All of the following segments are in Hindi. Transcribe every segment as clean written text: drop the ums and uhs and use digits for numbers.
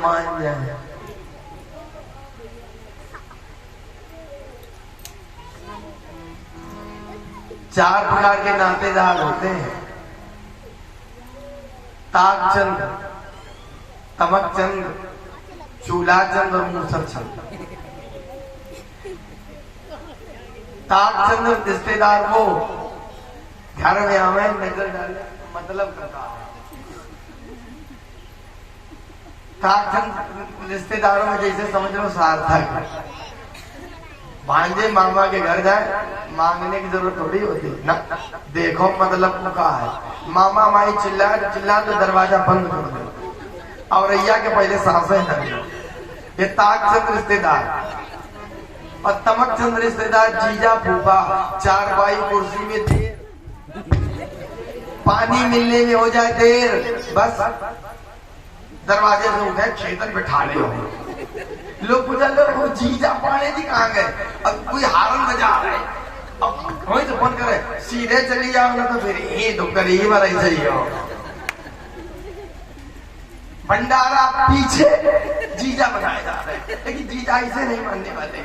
मान जाए। चार प्रकार के नातेदार होते हैं, ताकचंद, तमकचंद, चूलाचंद और मूसरचंद। ताकचंद रिश्तेदार वो घर में आवे नजर डाले मतलब करता है। ताकचंद रिश्तेदारों में जैसे समझ लो सार्थक, भांजे मामा के घर जाए मांगने की जरूरत थोड़ी होती ना, देखो मतलब का है। मामा माई चिल्ला चिल्ला तो दरवाजा बंद कर दो और रैया के पहले सांसें न लो। ये ताकचंद रिश्तेदार। और तमकचंद रिश्तेदार जीजा फूफा, चार भाई कुर्सी में देर, पानी मिलने में हो जाए देर, बस दरवाजे से उठे खेतन बिठा ले। लोग पूछा वो जीजा पाने जी कहाँ गए, अब कोई हारन बजा रहे, अब वही तो फोन करे सीधे चली जाओ ना तो फिर ये तो करीब वाला ही सही हो। भंडारा पीछे जीजा बनाए जा रहे हैं, लेकिन जीजा इसे नहीं मानने वाले।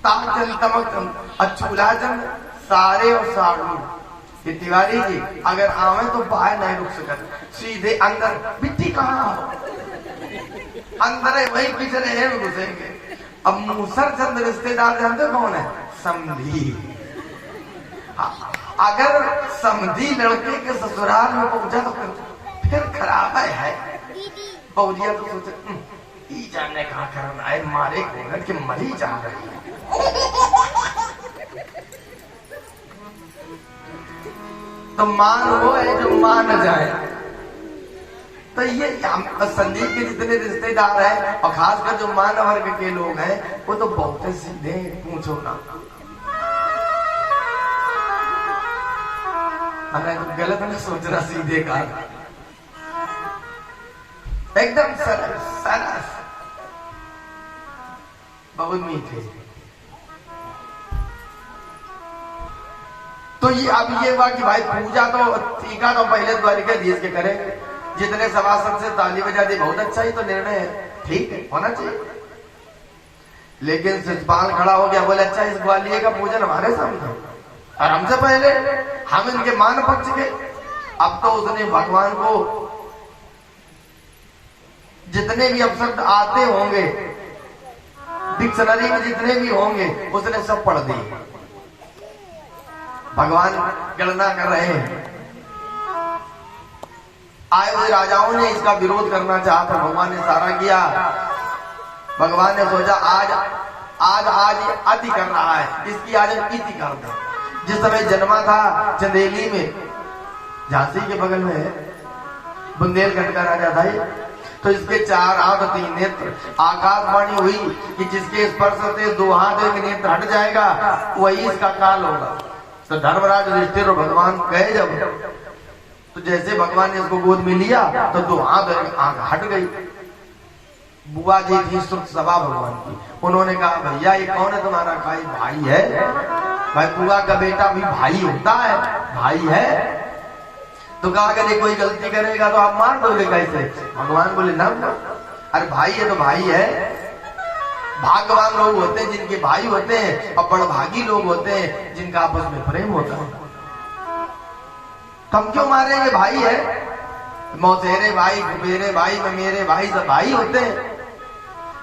ताकचंद, तमकचंद और चूलाचंद सारे और साड़ू। ये तिवारी जी अगर आवे तो बाहर नहीं रुक सकते, सीधे अंदर। बिट्टी कहाँ हो, अंदर है वही पिछले है घुसेंगे। अब मूसरचंद रिश्तेदार जानते कौन है? समधी। अगर समधी लड़के के ससुराल में पहुंचा तो फिर खराब है। बहुजिया तो सोचे जाने कहाँ करना है, मारे घोड़न के मरी जा रही है। तो मान वो है जो मान जाए। तो ये संदीप के जितने रिश्तेदार हैं और खासकर जो मान वर्ग के लोग हैं वो तो बहुत सीधे, पूछो ना। अरे तो गलत नहीं सोचना, सीधे का एकदम सरल सरस, बहुत मीठे। तो ये अब ये हुआ कि भाई पूजा तो टीका तो पहले द्वारिकाधीश के करे, जितने सभासद से ताली बजा दी बहुत अच्छा ही तो निर्णय है, ठीक है होना चाहिए। लेकिन शिषपाल खड़ा हो गया, बोले अच्छा इस ग्वालियर का पूजन हमारे सामने और हमसे पहले हम इनके मान पक्ष के। अब तो उसने भगवान को जितने भी अपशब्द आते होंगे डिक्शनरी में जितने भी होंगे उसने सब पढ़ दिए। भगवान गणना कर रहे हैं, आए हुए राजाओं ने इसका विरोध करना चाहा था, भगवान ने सारा किया। भगवान ने सोचा आज आज आज अति कर रहा है, इसकी आज इति कर दे। जिस समय जन्मा था चंदेली में, झांसी के बगल में है, बुंदेलखंड का राजा था ये, तो इसके 4 आंख 3 नेत्र। आकाशवाणी हुई कि जिसके स्पर्श से 2 हाथ 1 नेत्र हट जाएगा वही इसका काल होगा। तो धर्मराज युधिष्ठिर और भगवान गए जब, तो जैसे भगवान ने उसको गोद में लिया तो 2 हाथ आंख हट गई। बुआ जी थी सुख सभा भगवान की, उन्होंने कहा भैया ये कौन है तुम्हारा? भाई भाई है। भाई बुआ का बेटा भी भाई होता है, भाई है। तो कहा अगर कोई गलती करेगा तो आप मार दोगे कैसे? भगवान बोले ना, अरे भाई है तो भाई है। भाग्यवान लोग होते हैं जिनके भाई होते हैं, और बड़भागी लोग होते हैं जिनका आपस में प्रेम होता है। हम क्यों मारेंगे? भाई है। मौसेरे भाई, कुबेरे भाई, मेरे भाई सब भाई होते हैं।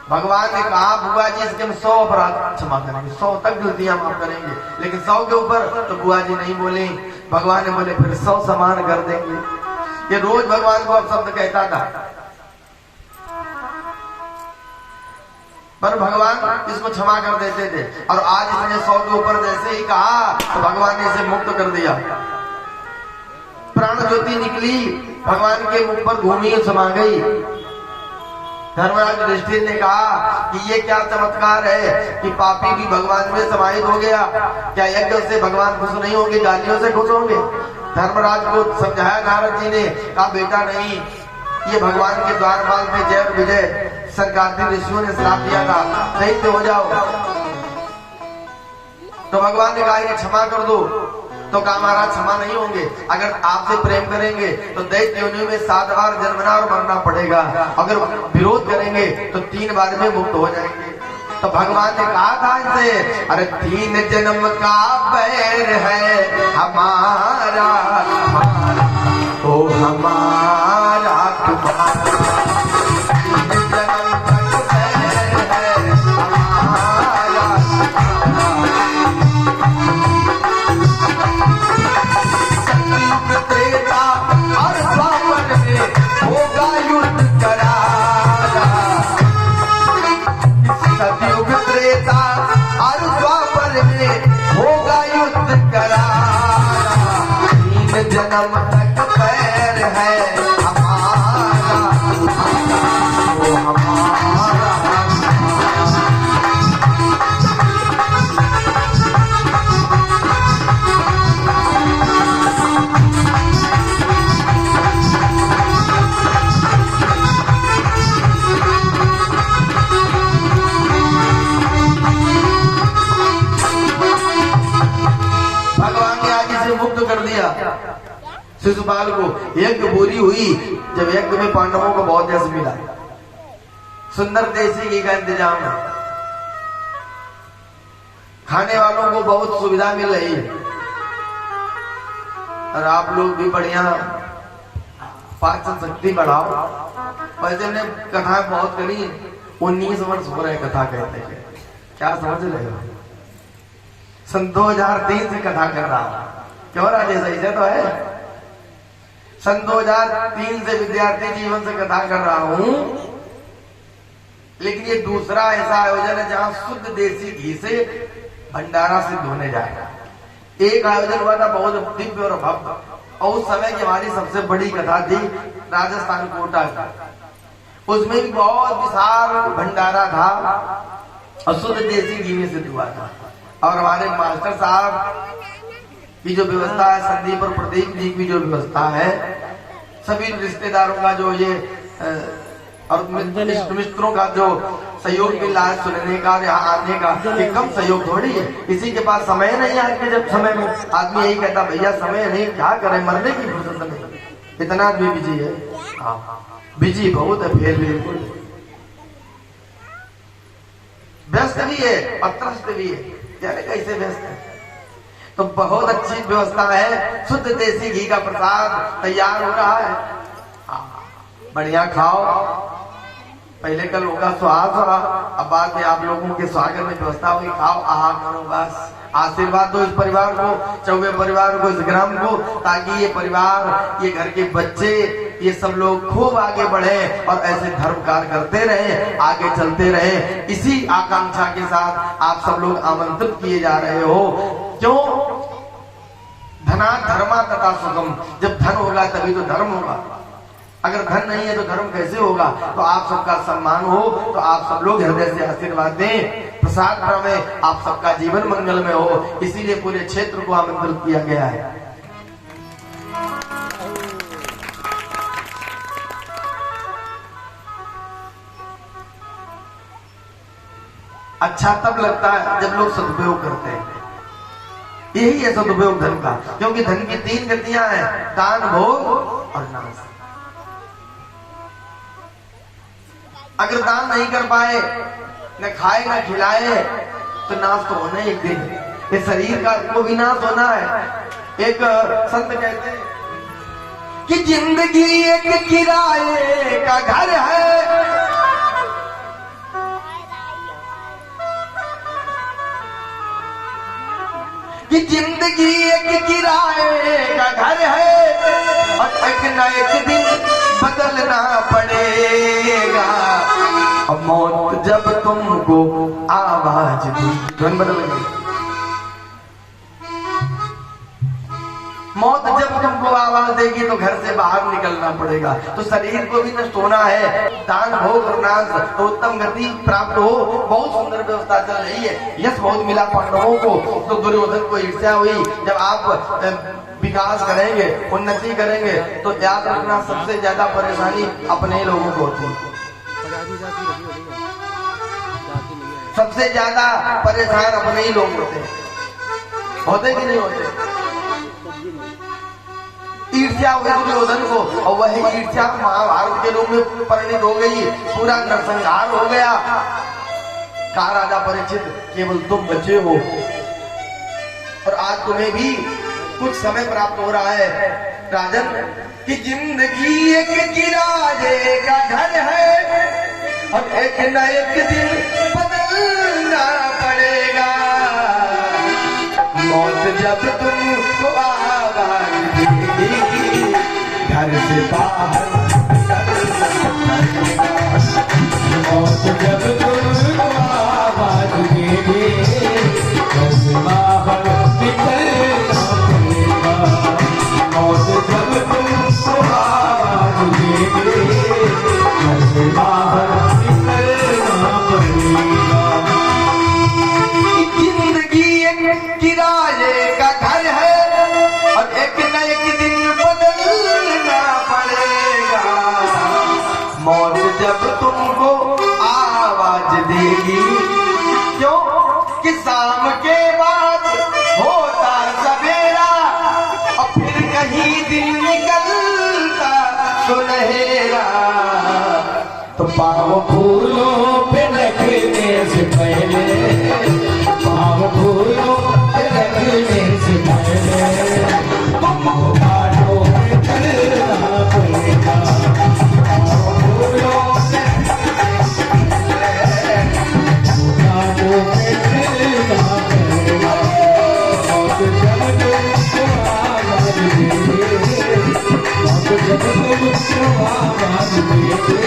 भगवान ने कहा बुआ जी इसके हम 100 अपराध क्षमा करेंगे, 100 तक गलतियां माफ करेंगे, लेकिन 100 के ऊपर तो बुआ जी नहीं बोले। भगवान ने बोले फिर 100 समान कर देंगे। ये रोज भगवान को अब शब्द कहता था, पर भगवान इसको क्षमा कर देते थे। और आज इसने 100 के ऊपर जैसे ही कहा तो भगवान ने इसे मुक्त कर दिया। प्राण ज्योति निकली, भगवान के मुख पर घूमी समा गई। धर्मराज युधिष्ठिर ने कहा कि ये क्या चमत्कार है कि पापी भी भगवान में समाहित हो गया। क्या यज्ञ से भगवान खुश नहीं होंगे, गालियों से खुश होंगे? धर्मराज को समझाया नारद जी ने, कहा बेटा नहीं, ये भगवान के द्वारपाल पे जय और विजय सरकार ऋषियों ने श्राप दिया था, दैत्य हो जाओ। तो भगवान ने कहा इन्हें क्षमा कर दो। तो क्या महाराज क्षमा नहीं होंगे? अगर आपसे प्रेम करेंगे तो दैत्य योनि में 7 बार जन्मना और मरना पड़ेगा, अगर विरोध करेंगे तो 3 बार में मुक्त हो जाएंगे। तो भगवान ने कहा था इनसे, अरे 3 जन्म का बैर है हमारा, ओ हमारा तुम्हारा, 3 जन्म तक बैर है हमारा। सतयुग त्रेता और द्वापर में होगा युद्ध करारा, सतयुग त्रेता और द्वापर में होगा युद्ध करारा, 3 जन्म तक पैर है हमारा, वो हमारा। मुक्त कर दिया शिशुपाल को। यज्ञ पूरी हुई, जब यज्ञ में पांडवों को बहुत यश मिला, सुंदर देसी घी का इंतजाम है, खाने वालों को बहुत सुविधा मिल रही है, और आप लोग भी बढ़िया पाचन शक्ति बढ़ाओ। वैसे हमने कथाएं बहुत करी, 19 वर्ष हो रहे कथा कहते हैं, क्या समझ रहे हो? सन 2003 से कथा कर रहा हूं, क्यों राजेश? ऐसे तो है, सन 2003 से विद्यार्थी जीवन से कथा कर रहा हूं, लेकिन ये दूसरा ऐसा आयोजन है जहां शुद्ध देसी घी से भंडारा सिद्ध होने जाएगा। एक आयोजन हुआ था बहुत दिव्य और भव्य, और उस समय की हमारी सबसे बड़ी कथा थी राजस्थान कोटा का, उसमें भी बहुत विशाल भंडारा था और शुद्ध देसी घी में सिद्ध हुआ था। और हमारे मास्टर साहब की जो व्यवस्था है, संदीप और प्रदीप जी की जो व्यवस्था है, सभी रिश्तेदारों का जो ये और मित्रों का जो सहयोग मिल रहा है सुनने का और यहाँ आने का, ये कम सहयोग थोड़ी है। किसी के पास समय नहीं है। आज के जब समय में आदमी यही कहता, भैया समय नहीं, क्या करें, मरने की फुर्सत नहीं, इतना आदमी बिजी है। बिजी बहुत है, फेल बिल्कुल व्यस्त भी है और त्रस्त भी है। क्या कैसे व्यस्त है? तो बहुत अच्छी व्यवस्था है, शुद्ध देसी घी का प्रसाद तैयार हो रहा है, बढ़िया खाओ। पहले कल होगा सुहास, अब बाद में आप लोगों के स्वागत में व्यवस्था होगी, खाओ, आहा करो, बस आशीर्वाद दो इस परिवार को, चौबे परिवार को, इस ग्राम को, ताकि ये परिवार, ये घर के बच्चे, ये सब लोग खूब आगे बढ़े और ऐसे धर्म कार्य करते रहे, आगे चलते रहे। इसी आकांक्षा के साथ आप सब लोग आमंत्रित किए जा रहे हो। क्यों? धना धर्मा तथा सुगम, जब धन होगा तभी तो धर्म होगा, अगर धन नहीं है तो धर्म कैसे होगा? तो आप सबका सम्मान हो, तो आप सब लोग हृदय से आशीर्वाद दें, प्रसाद में आप सबका जीवन मंगल में हो, इसीलिए पूरे क्षेत्र को आमंत्रित किया गया है। अच्छा तब लगता है जब लोग सदुपयोग करते हैं, यही है सदुपयोग धन का। क्योंकि धन की 3 गतियां हैं, दान, भोग और नाश। अगर दान नहीं कर पाए, न खाए न खिलाए, तो नाश तो होना एक दिन। ये शरीर का को भी नाश होना है। एक संत कहते हैं कि जिंदगी एक किराए का घर है, कि जिंदगी एक किराए का घर है और एक न एक दिन बदलना पड़ेगा। अब मौत जब तुमको आवाज दी, ध्वन बदलेंगे। मौत जब तुमको आवाज देगी तो घर से बाहर निकलना पड़ेगा। तो शरीर को भी नष्ट होना है, दान भोग और नाश, तो उत्तम गति प्राप्त हो। बहुत सुंदर व्यवस्था चल रही है, यश बहुत मिला पांडवों को। तो दुर्योधन को ईर्ष्या हुई। जब आप विकास करेंगे, उन्नति करेंगे, तो याद रखना सबसे ज्यादा परेशानी अपने लोगों को होती है। सबसे ज्यादा परेशान अपने ही लोग होते हैं, होते कि नहीं होते? ईर्ष्या हुई दुर्योधन को, और वही ईर्ष्या महाभारत के रूप में परिणित हो गई, पूरा नरसंहार हो गया। कहा राजा परीक्षित केवल तुम बचे हो और आज तुम्हें भी कुछ समय प्राप्त हो रहा है राजन, कि जिंदगी एक किराए का घर है और एक न एक दिन बदलना पड़ेगा। मौत जब तुमको आवाज देगी घर से बाहर, मौत जब तुमको आवाज देगी घर से बाहर निकलना पड़ेगा। मौत जब तुमको आवाज देगी घर से बाहर निकलना पड़ेगा। जिंदगी एक किराए का घर है और एक न एक दिन बदलना पड़ेगा। मौत जब तुमको आवाज देगी, क्यों कि शाम के बाद होता सवेरा और फिर कहीं दिन निकलता सुनहरा। तो पाँव फूलों पे लगने से पहले, पाँव फूलों पे लगने से पहले तुमको घाटों पे चलना पड़ेगा। पाँव फूलों पे घाटों पे चलना पड़ेगा। मौत जब तुमको आवाज देगी, मौत जब तुमको आवाज देगी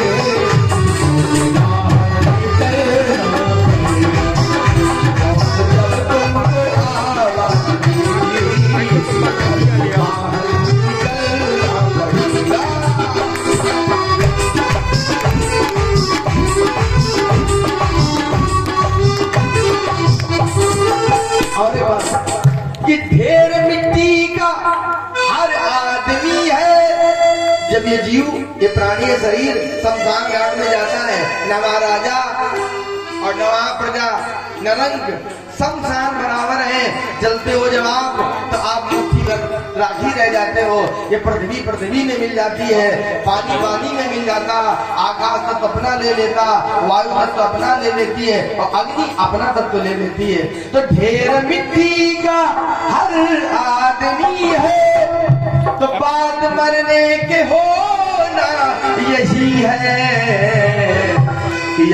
कि ढेर मिट्टी का हर आदमी है। जब ये जीव, ये प्राणी, ये शरीर शमशान घाट में जाता है, न वहाँ राजा और न वहाँ प्रजा न रंग, शमशान बराबर है। जलते हो जब आप, तो आप मुट्ठी भर राखी रह जाते हो। ये पृथ्वी पृथ्वी में मिल जाती है, पानी पानी में मिल जाता, आकाश तत्व अपना ले लेता, वायु तत्व अपना ले लेती है और अग्नि अपना तत्व ले लेती है। तो ढेर मिट्टी का हर आदमी है, तो बात मरने के होना यही है।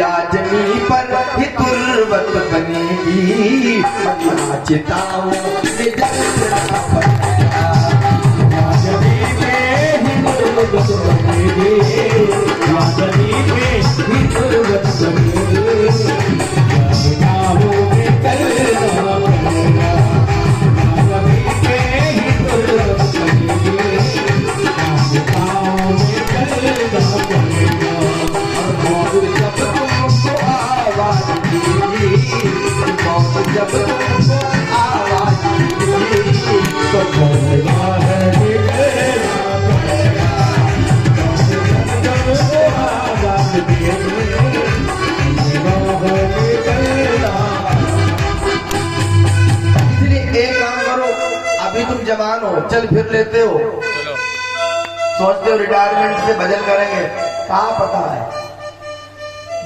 आदमी पर ही तुर्बत बनेगी, चिताओं से जलना पड़ेगा। आदमी में ही तुर्बत बनेगी, आदमी में ही तुर्बत बनेगी। चिताओं में चलना पड़ेगा, आदमी में ही तुर्बत बनेगी। चिताओं में चलना पड़ेगा। और जब तुमको आवाज देगी, मौत जब तुमको आवाज देगी, तो घर बाहर निकलना पड़ेगा। मौत जब तुमको आवाज देगी, बाहर निकलना। इसलिए एक काम करो, अभी तुम जवान हो, चल फिर लेते हो, सोचते हो रिटायरमेंट से भजन करेंगे, कहाँ पता है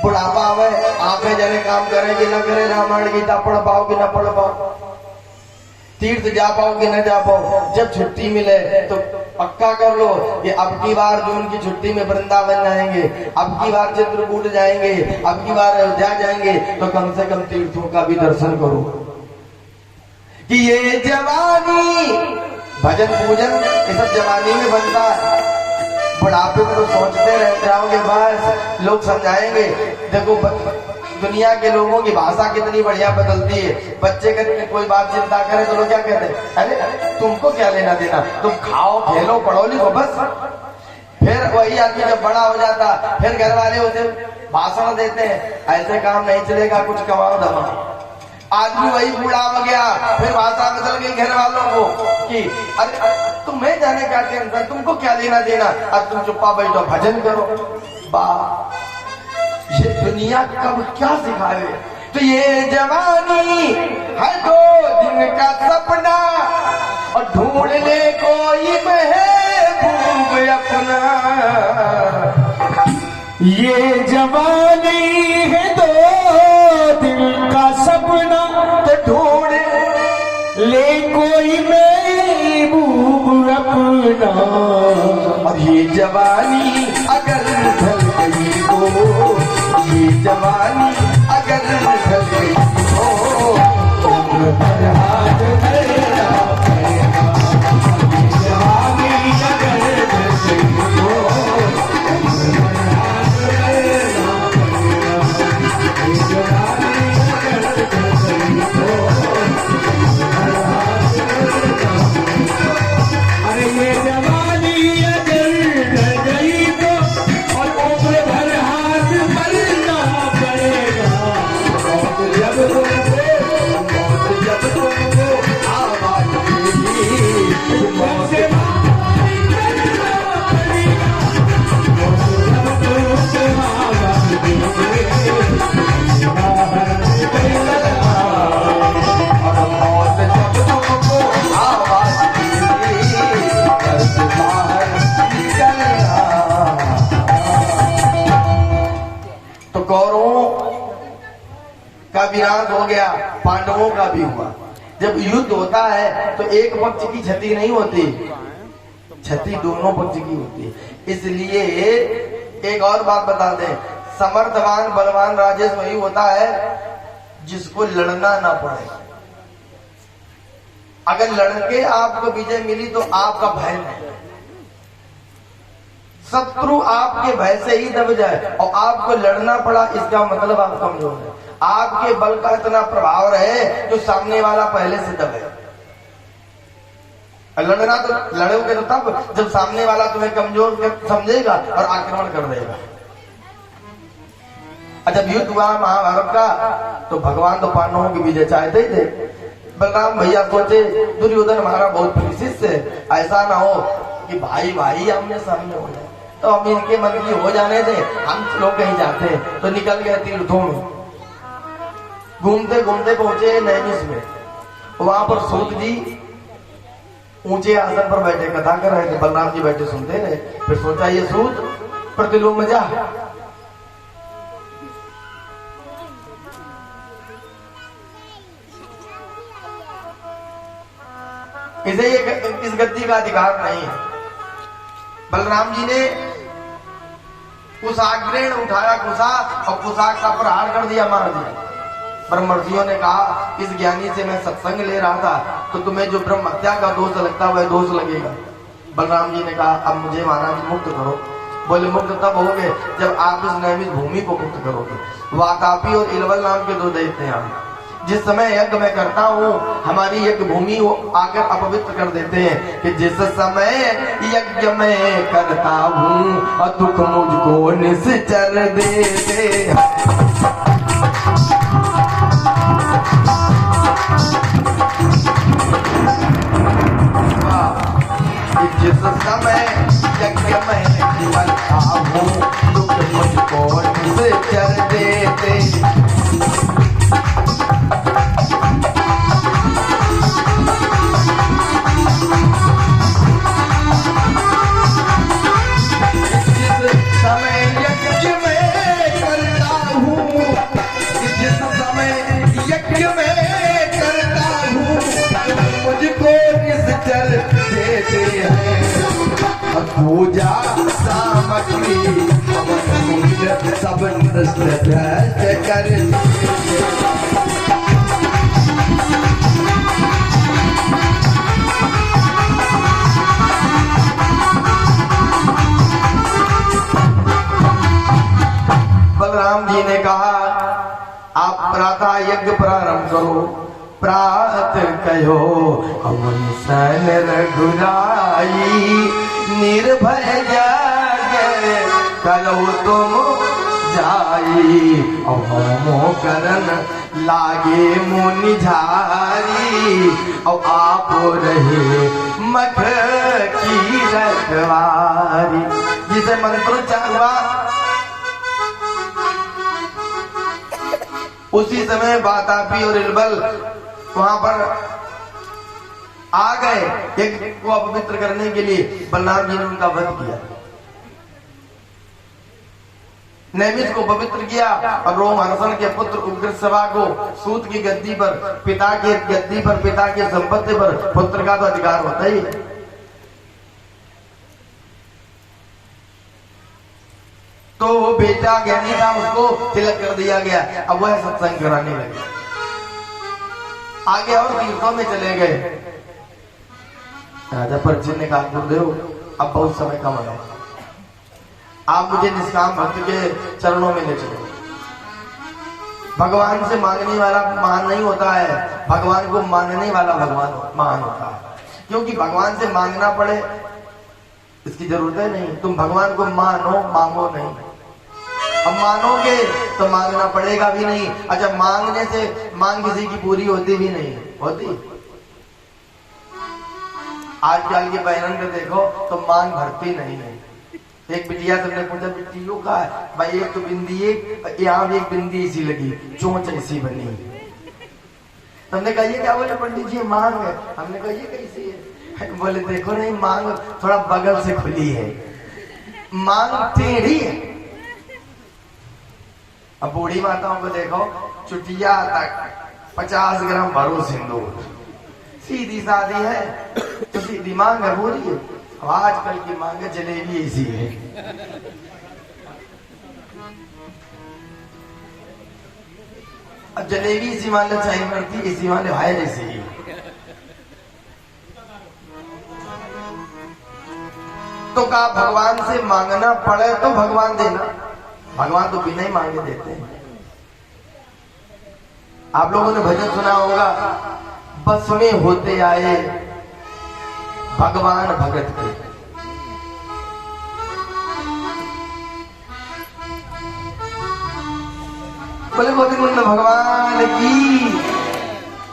बुढ़ापा आवे, आंखें जने काम करें कि ना करें, रामायण गीता पढ़ पाओ कि ना पढ़ पाओ, तीर्थ जा पाओ कि ना जा पाओ। जब छुट्टी मिले तो पक्का कर लो कि अब की बार जून की छुट्टी में वृंदावन जाएंगे, अब की बार चित्रकूट जाएंगे, अब की बार अयोध्या जाएंगे, तो कम से कम तीर्थों का भी दर्शन करो। कि ये जवानी, भजन पूजन ये सब जवानी में बनता है। बुढ़ापे में तो सोचते रहते रहोगे बस लोग समझाएंगे। देखो दुनिया के लोगों की भाषा कितनी बढ़िया बदलती है। बच्चे का कोई बात चिंता करे तो लोग क्या कहते हैं, अरे तुमको क्या लेना देना, तुम खाओ खेलो पढ़ो लिखो बस। फिर वही आदमी जब बड़ा हो जाता, फिर घर वाले उसे भाषण देते हैं, ऐसे काम नहीं चलेगा, कुछ कमाओ दमाओ। आदमी वही बूढ़ा हो गया, फिर भाषा बदल गई घर वालों को कि अरे तुम्हें जाने क्या टेंशन, तुमको क्या लेना देना, अब तुम चुप्पा बैठो भजन करो। बा ये दुनिया कब क्या सिखाए। तो ये जवानी है 2 दिन का सपना और ढूंढ ले कोई महल खूब अपना। ये जवानी है दो दिल का सपना, तो ढूंढ ले कोई महबूब अपना। और ये जवानी अगर ढल गई हो, ये जवानी अगर ढल गई हो, उम्र भर हाथ धरना पड़ेगा। ये जवानी अगर ढल गई हो, उम्र भर हाथ धरना पड़ेगा। ये जवानी अगर ढल गई हो, उम्र भर हाथ धरना पड़ेगा। अरे ये जवानी अगर ढल गई तो और उम्र भर हाथ धरना पड़ेगा। मौत जब तुमको, मौत जब तुमको आवाज देगी, मौत से बारी करना पड़ेगा। मौत जब तुमको आवाज देगी, बाहर निकलना। और मौत जब तुमको आवाज देगी, घर से बाहर निकलना। तो कौरवों का विनाश हो गया, पांडवों का भी हुआ। जब युद्ध होता है तो एक पक्ष की क्षति नहीं होती, क्षति दोनों पक्ष की होती है। इसलिए एक और बात बता दें, समर्थवान बलवान राजेश वही होता है जिसको लड़ना ना पड़े। अगर लड़के आपको विजय मिली तो आपका भय नहीं, शत्रु आपके भय से ही दब जाए और आपको लड़ना पड़ा, इसका मतलब आप कमजोर है। आपके बल का इतना प्रभाव रहे जो सामने वाला पहले से दबे। लड़ना तो लड़ोगे तो तब जब सामने वाला तुम्हें कमजोर समझेगा और आक्रमण कर देगा। जब युद्ध हुआ महाभारत का तो भगवान तो पांडवों की विजय चाहते ही थे। बलराम भैया सोचे दुर्योधन हमारा बहुत प्रिय शिष्य है, ऐसा ना हो कि भाई भाई आमने सामने हो जाए, तो हम इनके मन की हो जाने दे, हम लोग कहीं जाते हैं। तो निकल गए तीर्थों में, घूमते घूमते पहुंचे नैमिष में। वहां पर सूत जी ऊंचे आसन पर बैठे कथा कर रहे थे, बलराम जी बैठे सुनते रहे। फिर सोचा ये सूत प्रतिलोम में जा, इसे इस गद्दी का अधिकार नहीं है। बलराम जी ने उस आग्रेण उठाया कुशा और कुशा का प्रहार कर दिया, मार दिया। ब्रह्मर्षियों ने कहा इस ज्ञानी से मैं सत्संग ले रहा था तो तुम्हें जो ब्रह्म हत्या का दोष लगता वह दोष लगेगा। बलराम जी ने कहा अब मुझे महाराज मुक्त करो। बोले मुक्त तब होगे जब आप इस नैमिष भूमि को मुक्त करोगे। वातापी और इलवल नाम के दो दैत्य हैं। जिस समय यज्ञ मैं करता हूँ हमारी यज्ञ भूमि आकर अपवित्र कर देते हैं कि जिस समय यज्ञ मैं करता हूँ और दुख मुझको निश्चर देते। जिस समय यज्ञ मैं करता हूँ दुख मुझको निश्चर देते। पूजा सामग्री सब नष्ट कर। बलराम जी ने कहा आप प्रातः यज्ञ प्रारंभ करो। प्रात कहो हवन सन रघुराई निर्भय जग करो तुम जाई। अहोमो करन लागे मुनि झारी और आप रहे मठ की रखवारी। जिसे मंत्रोच्चार हुआ उसी समय वातापी और इलबल वहां पर आ गए एक को अपवित्र करने के लिए, बलराम जी ने उनका वध किया, नैमिष को पवित्र किया और रोमहर्षण के पुत्र उग्रश्रवा को सूत की गद्दी पर, पिता की गद्दी पर, पिता की संपत्ति पर पुत्र का तो अधिकार होता ही है। तो वो बेटा ज्ञानी था, उसको तिलक कर दिया गया। अब वह सत्संग कराने लगे, आगे और तीर्थों में चले गए। राजा परीक्षित ने कहा, गुरुदेव अब बहुत समय कम है, आप मुझे निष्काम भक्त के चरणों में ले चलो। भगवान से मांगने वाला महान नहीं होता है, भगवान को मानने वाला भगवान महान होता है। क्योंकि भगवान से मांगना पड़े इसकी जरूरत है नहीं, तुम भगवान को मानो, मांगो नहीं। अब मानोगे तो मांगना पड़ेगा भी नहीं। अच्छा, मांगने से मांग किसी की पूरी होती भी नहीं होती। आजकल के बहनों को देखो तो मांग भरती नहीं है। एक बिटिया सबने पूछा, बिट्टी यो का है भाई, एक तो बिंदी, एक यहाँ भी एक बिंदी ऐसी लगी, चोंच ऐसी बनी। हमने कहा ये क्या बोले पंडित जी, मांग है। हमने कहा ये कैसी है? बोले देखो नहीं, मांग थोड़ा बगल से खुली है, मांग टेढ़ी है। अब बूढ़ी माताओं को देखो, चुटिया तक 50 ग्राम भरो सिंदूर, सीधी सादी है तो सीधी मांग है, पूरी है। अब आजकल की मांग है जलेबी ऐसी है। अब जलेबी इसी मान लो चाय करती, इसी मान लो हाय जैसी ही। तो कहा भगवान से मांगना पड़े तो भगवान देना, भगवान तो बिना ही मांगे देते हैं। आप लोगों ने भजन सुना होगा, बस में होते आए भगवान भगत के। बोले गोविंद भगवान की।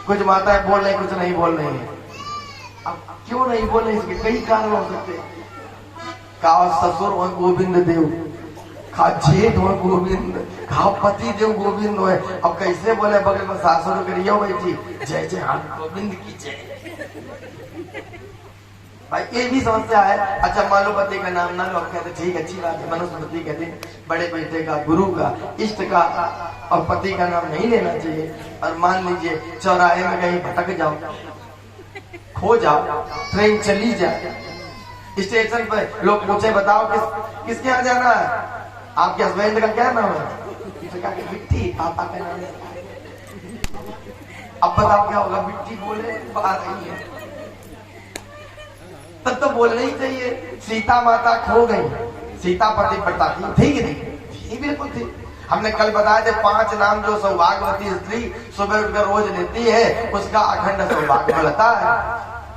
कुछ माताएं बोल रही, कुछ नहीं बोल रही है। अब क्यों नहीं बोल रही, इसके कई कारण हो सकते हैं। का ससुर हो गोविंद देव, खा जेठ हो गोविंद, खा पति देव गोविंद हो। अब कैसे बोले, बगल में सासुर करियो बैठी, जय जय हाँ गोविंद की जय। भाई ये भी समस्या है। अच्छा, मान लो पति का नाम ना लो, कहते ठीक अच्छी बात है, मनुस्मृति कहते बड़े बेटे का, गुरु का, इष्ट का और पति का नाम नहीं लेना चाहिए। और मान लीजिए चौराहे में कहीं भटक जाओ, खो जाओ, ट्रेन चली जाए, स्टेशन पर लोग पूछे बताओ किसके यहाँ जाना है, आपके हस्बैंड का क्या नाम है? बिट्टी, पापा का नाम है। अब बताओ क्या होगा? बिट्टी बोले आ रही है, तब तो बोलना ही चाहिए। सीता माता खो गई, सीता पति पता थी कि नहीं? बिल्कुल थी। हमने कल बताया थे 5 नाम जो सौभाग्यवती स्त्री सुबह उठकर रोज लेती है, उसका अखंड सौभाग्य मिलता है।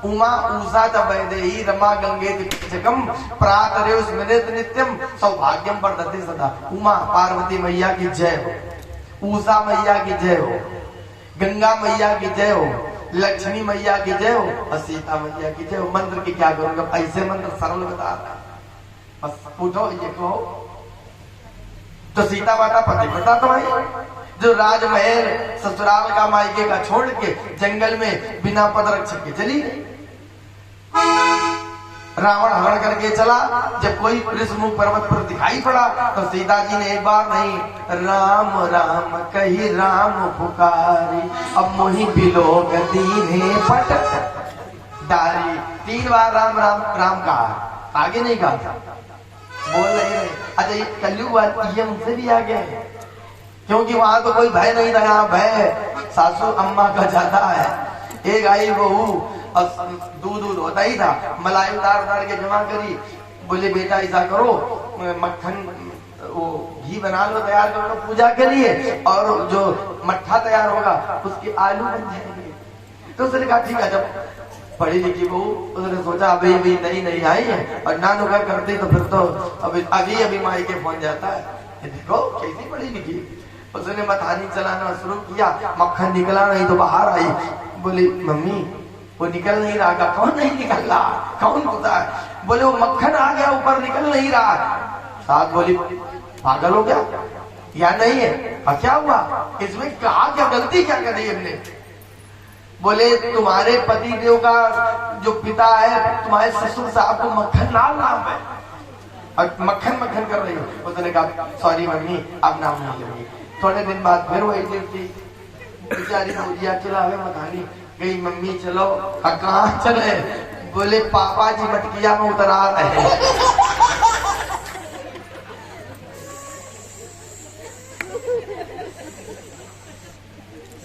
उमा उषा च वैदेही रमा गंगेति पिचकम प्रातरेव स्मृत नित्यम सौभाग्यम वर्धते सदा। उमा पार्वती मैया की जय हो, उषा मैया की जय हो, गंगा मैया की जय हो, लक्ष्मी मैया की जय हो और सीता मैया की जय हो। मंत्र की क्या करूंगा, ऐसे मंत्र सरल बता रहा है, बस पूछो ये कहो। तो सीता माता पति पता तो भाई, जो राजमहल ससुराल का मायके का छोड़ के जंगल में बिना पद रक्षक के चली गई। रावण हरण करके चला, जब कोई ऋषमुख पर्वत पर दिखाई पड़ा तो सीता जी ने एक बार नहीं, राम राम कही राम पुकारी, अब मोहि बिलोक दीने पट डारी। 3 बार राम राम राम कहा, आगे नहीं कहा, बोल रही है। अच्छा, ये कलयुग ये मुझसे भी आगे है, क्योंकि वहां तो कोई भय नहीं रहा। भय सासू अम्मा का ज्यादा है। एक आई बहू और दूध होता ही था, मलाई उतार के जमा करी, बोले बेटा ऐसा करो, मक्खन वो घी बना लो, तैयार कर लो पूजा के लिए, और जो मट्ठा तैयार होगा उसके आलू बन जाएंगे। तो उसने कहा ठीक है। जब पढ़ी लिखी बहू, उसने सोचा अभी अभी नई नई आई है और ना नुकर करती तो फिर तो अभी माई के फोन जाता है, देखो कैसी पढ़ी लिखी। उसने मथानी चलाना शुरू किया, मक्खन निकला नहीं तो बाहर आई, बोली मम्मी वो निकल नहीं रहा। का कौन नहीं निकल रहा, कौन होता है? बोले वो मक्खन आ गया ऊपर, निकल नहीं रहा। साथ बोली पागल हो गया या नहीं है? क्या हुआ इसमें? कहा क्या गलती क्या कर दी हमने? बोले तुम्हारे पति देव का जो पिता है तुम्हारे ससुर साहब को मक्खन लाल नाम है और मक्खन मक्खन कर रही हो। उसने कहा सॉरी मम्मी अब नाम नहीं लूंगी। थोड़े दिन बाद फिर वही दिन थी, बेचारी भुजिया चलावे मखानी गई, मम्मी चलो। कहाँ चले? बोले पापा जी मटकिया में उतर आ रहे हैं।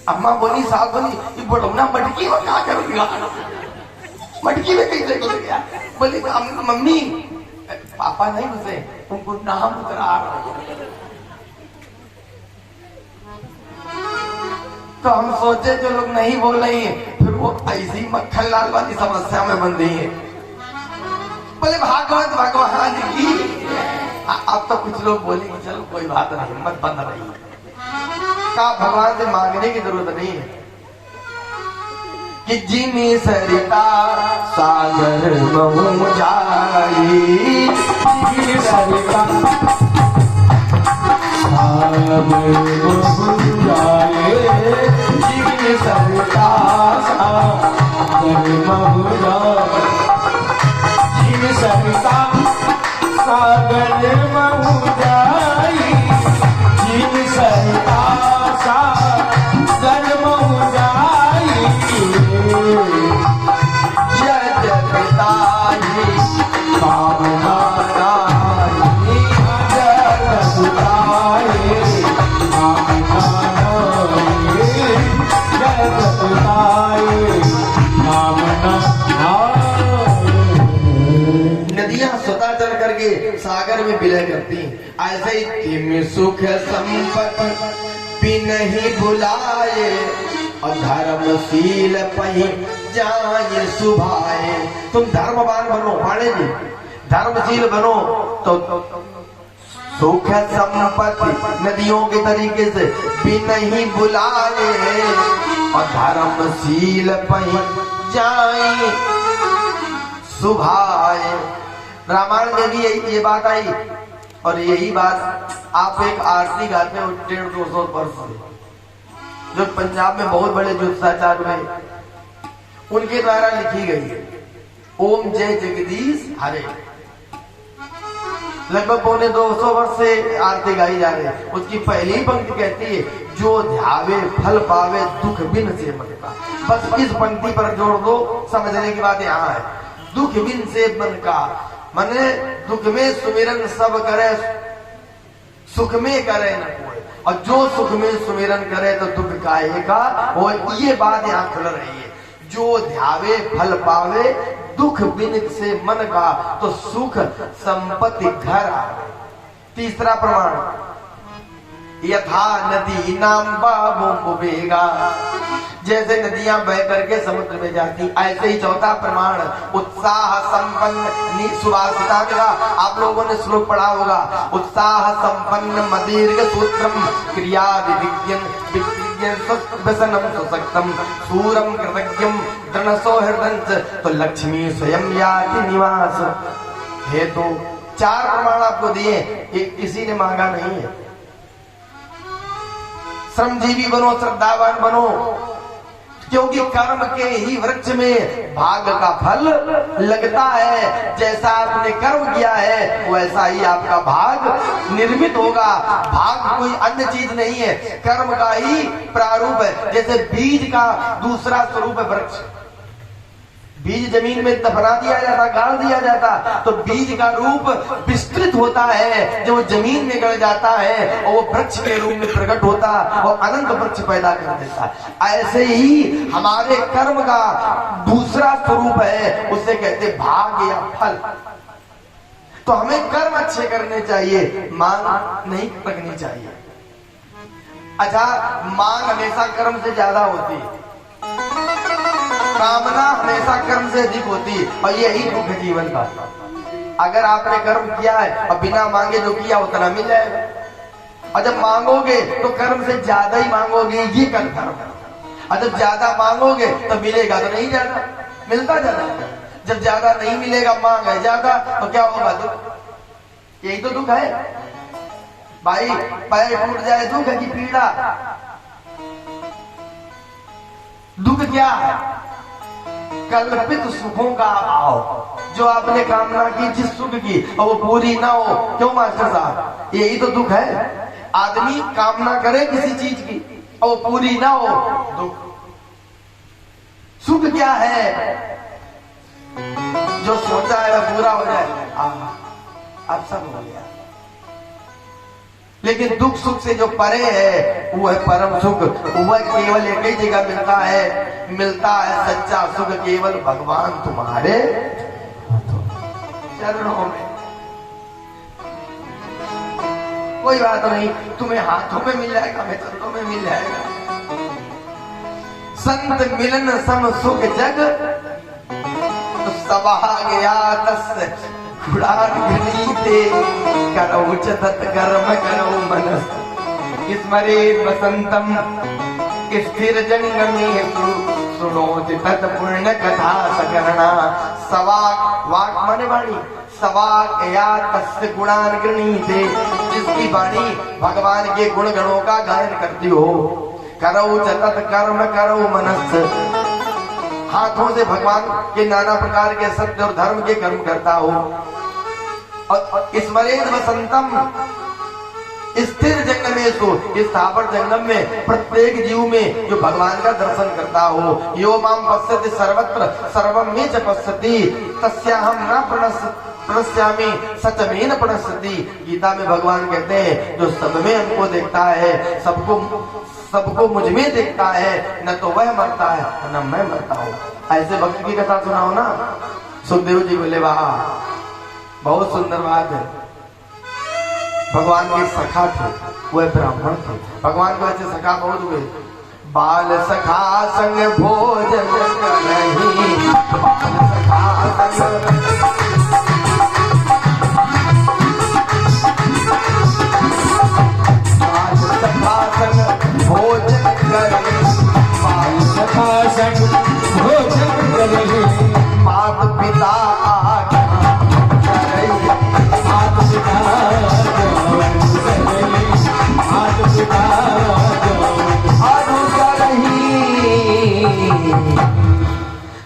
अम्मा बोली साहब बोली ये बड़ौना मटकी में क्या करूंगा, मटकी में कैसे घुस गया? बोली मम्मी पापा नहीं घुसे, उनको नाम उतरा रहा है। तो हम सोचे जो लोग नहीं बोल रही है फिर वो ऐसी मक्खन लाल वाली समस्या में बन रही है। बोले भागवत भगवान की। अब तो कुछ लोग बोलेंगे चलो कोई बात नहीं, हिम्मत बंद रही है, का भगवान से मांगने की जरूरत नहीं है कि जिमी सरिता सागर महू जाई, जिमी सरिता सागर महू जाए, जिमी सरिता सागर महू जाए, जिमी सरिता सागर महू जाई, जिमी सरिता नदियां स्वतः चल करके सागर में विलय करती हैं। ऐसे ही तिम सुख संपत्ति नहीं भुलाए और धर्मशील पही जाए सुभाए। तुम धर्मवान बनो, पाणे जी धर्मशील बनो तो सुख संपत्ति नदियों के तरीके से भी नहीं बुलाए और धर्मशील पही जाए सुभाए। रामायण में भी ये बात आई और यही बात आप एक आरती गाते हो 150-200 वर्ष से, जो पंजाब में बहुत बड़े ज्योतिषाचार्य हुए उनके द्वारा लिखी गई है। ओम जय जगदीश हरे, लगभग 250 वर्ष से आरती गाई जा रही है। उसकी पहली पंक्ति कहती है जो ध्यावे फल पावे दुख बिन से मन का। बस इस पंक्ति पर जोड़ दो, समझने की बात यहाँ है। दुख बिन से मन का मने दुख में सुमिरन सब करे, सुख में करे न कोई, और जो सुख में सुमिरन करे तो दुख काहे का वो। ये बात यहाँ खुल रही है। जो ध्यावे फल पावे दुख बिन से मन का तो सुख संपत्ति घर आवे। तीसरा प्रमाण यथा नदी नाम बाबू बेगा, जैसे नदियां बह करके समुद्र में जाती ऐसे ही चौथा प्रमाण उत्साह संपन्न सुवासिता का। आप लोगों ने श्लोक पढ़ा होगा, उत्साह संपन्न मदीर्घ सूत्रम क्रिया विविज्ञन व्यसनम सुसक्तम सूरम कृतज्ञम दृढ़सो हृदय तो लक्ष्मी स्वयं याति निवास। हे तो 4 प्रमाण आपको दिए, किसी ने मांगा नहीं है। श्रमजीवी बनो, श्रद्धावान बनो, क्योंकि कर्म के ही वृक्ष में भाग का फल लगता है। जैसा आपने कर्म किया है वैसा ही आपका भाग निर्मित होगा। भाग कोई अन्य चीज नहीं है, कर्म का ही प्रारूप है। जैसे बीज का दूसरा स्वरूप है वृक्ष। बीज जमीन में दफना दिया जाता, गाड़ दिया जाता, तो बीज का रूप विस्तृत होता है। जब वो जमीन में गड़ जाता है और वो वृक्ष के रूप में प्रकट होता और अनंत वृक्ष पैदा कर देता। ऐसे ही हमारे कर्म का दूसरा स्वरूप है, उसे कहते भाग या फल। तो हमें कर्म अच्छे करने चाहिए, मांग नहीं रखनी चाहिए। अच्छा, मांग हमेशा कर्म से ज्यादा होती है, कामना हमेशा कर्म से अधिक होती है, और यही दुख है जीवन का। अगर आपने कर्म किया है और बिना मांगे जो किया उतना मिल जाएगा, और जब मांगोगे तो कर्म से ज्यादा ही मांगोगे, ये कर्म है। और जब ज्यादा मांगोगे तो मिलेगा तो नहीं ज्यादा, मिलता ज्यादा। जब ज्यादा नहीं मिलेगा, मांग है ज्यादा, तो क्या होगा? दुख। यही तो दुख है भाई। पैर टूट जाए दुख है कि पीड़ा? दुख क्या है? कल्पित सुखों का अभाव। जो आपने कामना की जिस सुख की और वो पूरी ना हो, क्यों मास्टर साहब? यही तो दुख है। आदमी कामना करे किसी चीज की और वो पूरी ना हो, दुख। सुख क्या है? जो सोचा है वह पूरा हो जाए, अब सब हो गया। लेकिन दुख सुख से जो परे है वो है परम सुख। वह केवल एक ही जगह मिलता है सच्चा सुख, केवल भगवान तुम्हारे चरणों में। कोई बात नहीं, तुम्हें हाथों में मिल जाएगा, मैं चरणों में मिल जाएगा। संत मिलन सम सुख जग, तो सवा गया तस गुणान गणीते, करो चतत कर्म करो मनस, स्मरे बसंतम स्थिर जंगमेषु, सुनो तत् पुण्य कथा सकरणा। सवाक, वाक माने वाणी, सवाक या तस्य गुणान गणीते, जिसकी वाणी भगवान के गुण गणों का गायन करती हो। करो चतत कर्म करो मनस, हाथों से भगवान के नाना प्रकार के सत्य और धर्म के कर्म करता हो। और स्मरेण वसंतम स्थिर जंगमेषु, इस स्थावर जंगम में प्रत्येक जीव में जो भगवान का दर्शन करता हो। यो माम पश्यति सर्वत्र सर्वम में च पश्यति, तस्याहं न प्रणश्यामि सचमेन प्रणश्यति। गीता में भगवान कहते हैं जो सब में हमको देखता है, सबको मुझ में देखता है, न तो वह मरता है न मैं मरता हूँ। ऐसे भक्त की कथा सुनाओ ना। सुखदेव जी बोले वाह, बहुत सुंदर बात है। भगवान के सखा थे, वह ब्राह्मण थे। भगवान को ऐसे सखा बहुत हुए। बाल सखा संग भोजन नहीं, बाल सखा संग भोजन करे, बाल सखा संग भोजन करे, मात पिता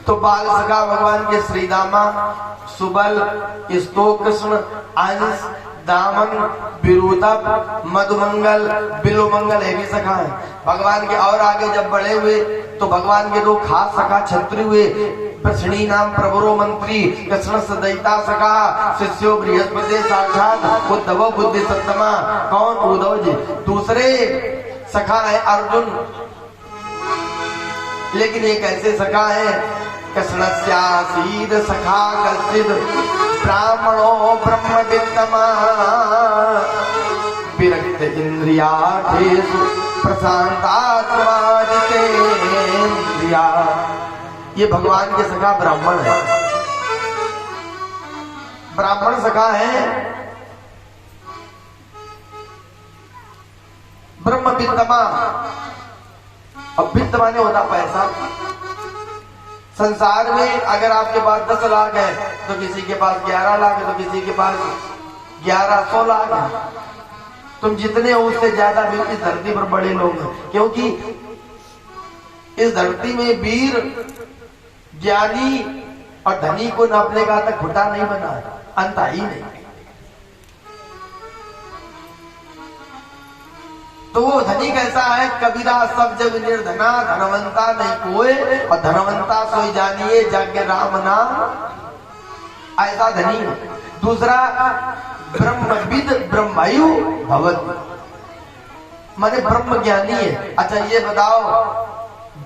तो बाल सखा भगवान के श्रीदामा, सुबल, स्तोक कृष्ण, अंश, दामन, विरूतप, मधुमंगल, बिलोमंगल, ये भी सखा है भगवान के। और आगे जब बड़े हुए तो भगवान के दो खास सखा छत्री हुए। प्रश्नी नाम प्रवरो मंत्री, कृष्ण सदैता सखा, शिष्यो बृहस्पति साक्षात, उद्धव बुद्धि सत्तमा। कौन? उद्धव जी। दूसरे सखा है अर्जुन। लेकिन ये कैसे सखा है? कृष्णस्यासीद सखा कश्चिद, ब्राह्मणो ब्रह्म विद्तमा, विरक्त इंद्रियार्थेषु प्रशांतात्मा जितेन्द्रिया। ये भगवान के सखा ब्राह्मण है। ब्राह्मण सखा है ब्रह्म विद्तमा। अब वित्त माने होता पैसा। संसार में अगर आपके पास 10 लाख है तो किसी के पास 11 लाख है, तो किसी के पास 1100 लाख है। तुम जितने हो उससे ज्यादा भी इस धरती पर बड़े लोग हैं, क्योंकि इस धरती में वीर, ज्ञानी और धनी को नापने का तक घुटा नहीं बना, अंत ही नहीं। तो वो धनी कैसा है? कबीरा सब जग निर्धना, धनवंता नहीं कोई, और धनवंता सोई जानिए जाके राम नाम, ऐसा धनी। दूसरा ब्रह्मविद ब्रह्मयु भवति, माने ब्रह्म ज्ञानी है। अच्छा ये बताओ,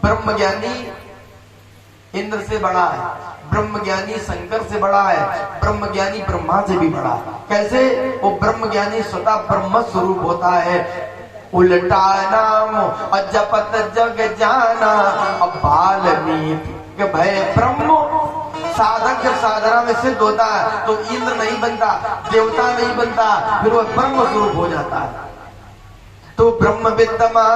ब्रह्म ज्ञानी इंद्र से बड़ा है, ब्रह्म ज्ञानी शंकर से बड़ा है, ब्रह्म ज्ञानी ब्रह्मा से भी बड़ा। कैसे? वो ब्रह्म ज्ञानी स्वतः ब्रह्म स्वरूप होता है। उल्टा नाम अजपत जग जाना, अब वाल्मीकि भय ब्रह्म। साधक जब साधना में सिद्ध होता है तो इंद्र नहीं बनता, देवता नहीं बनता, फिर वो ब्रह्म स्वरूप हो जाता है। तो ब्रह्म विद्तमा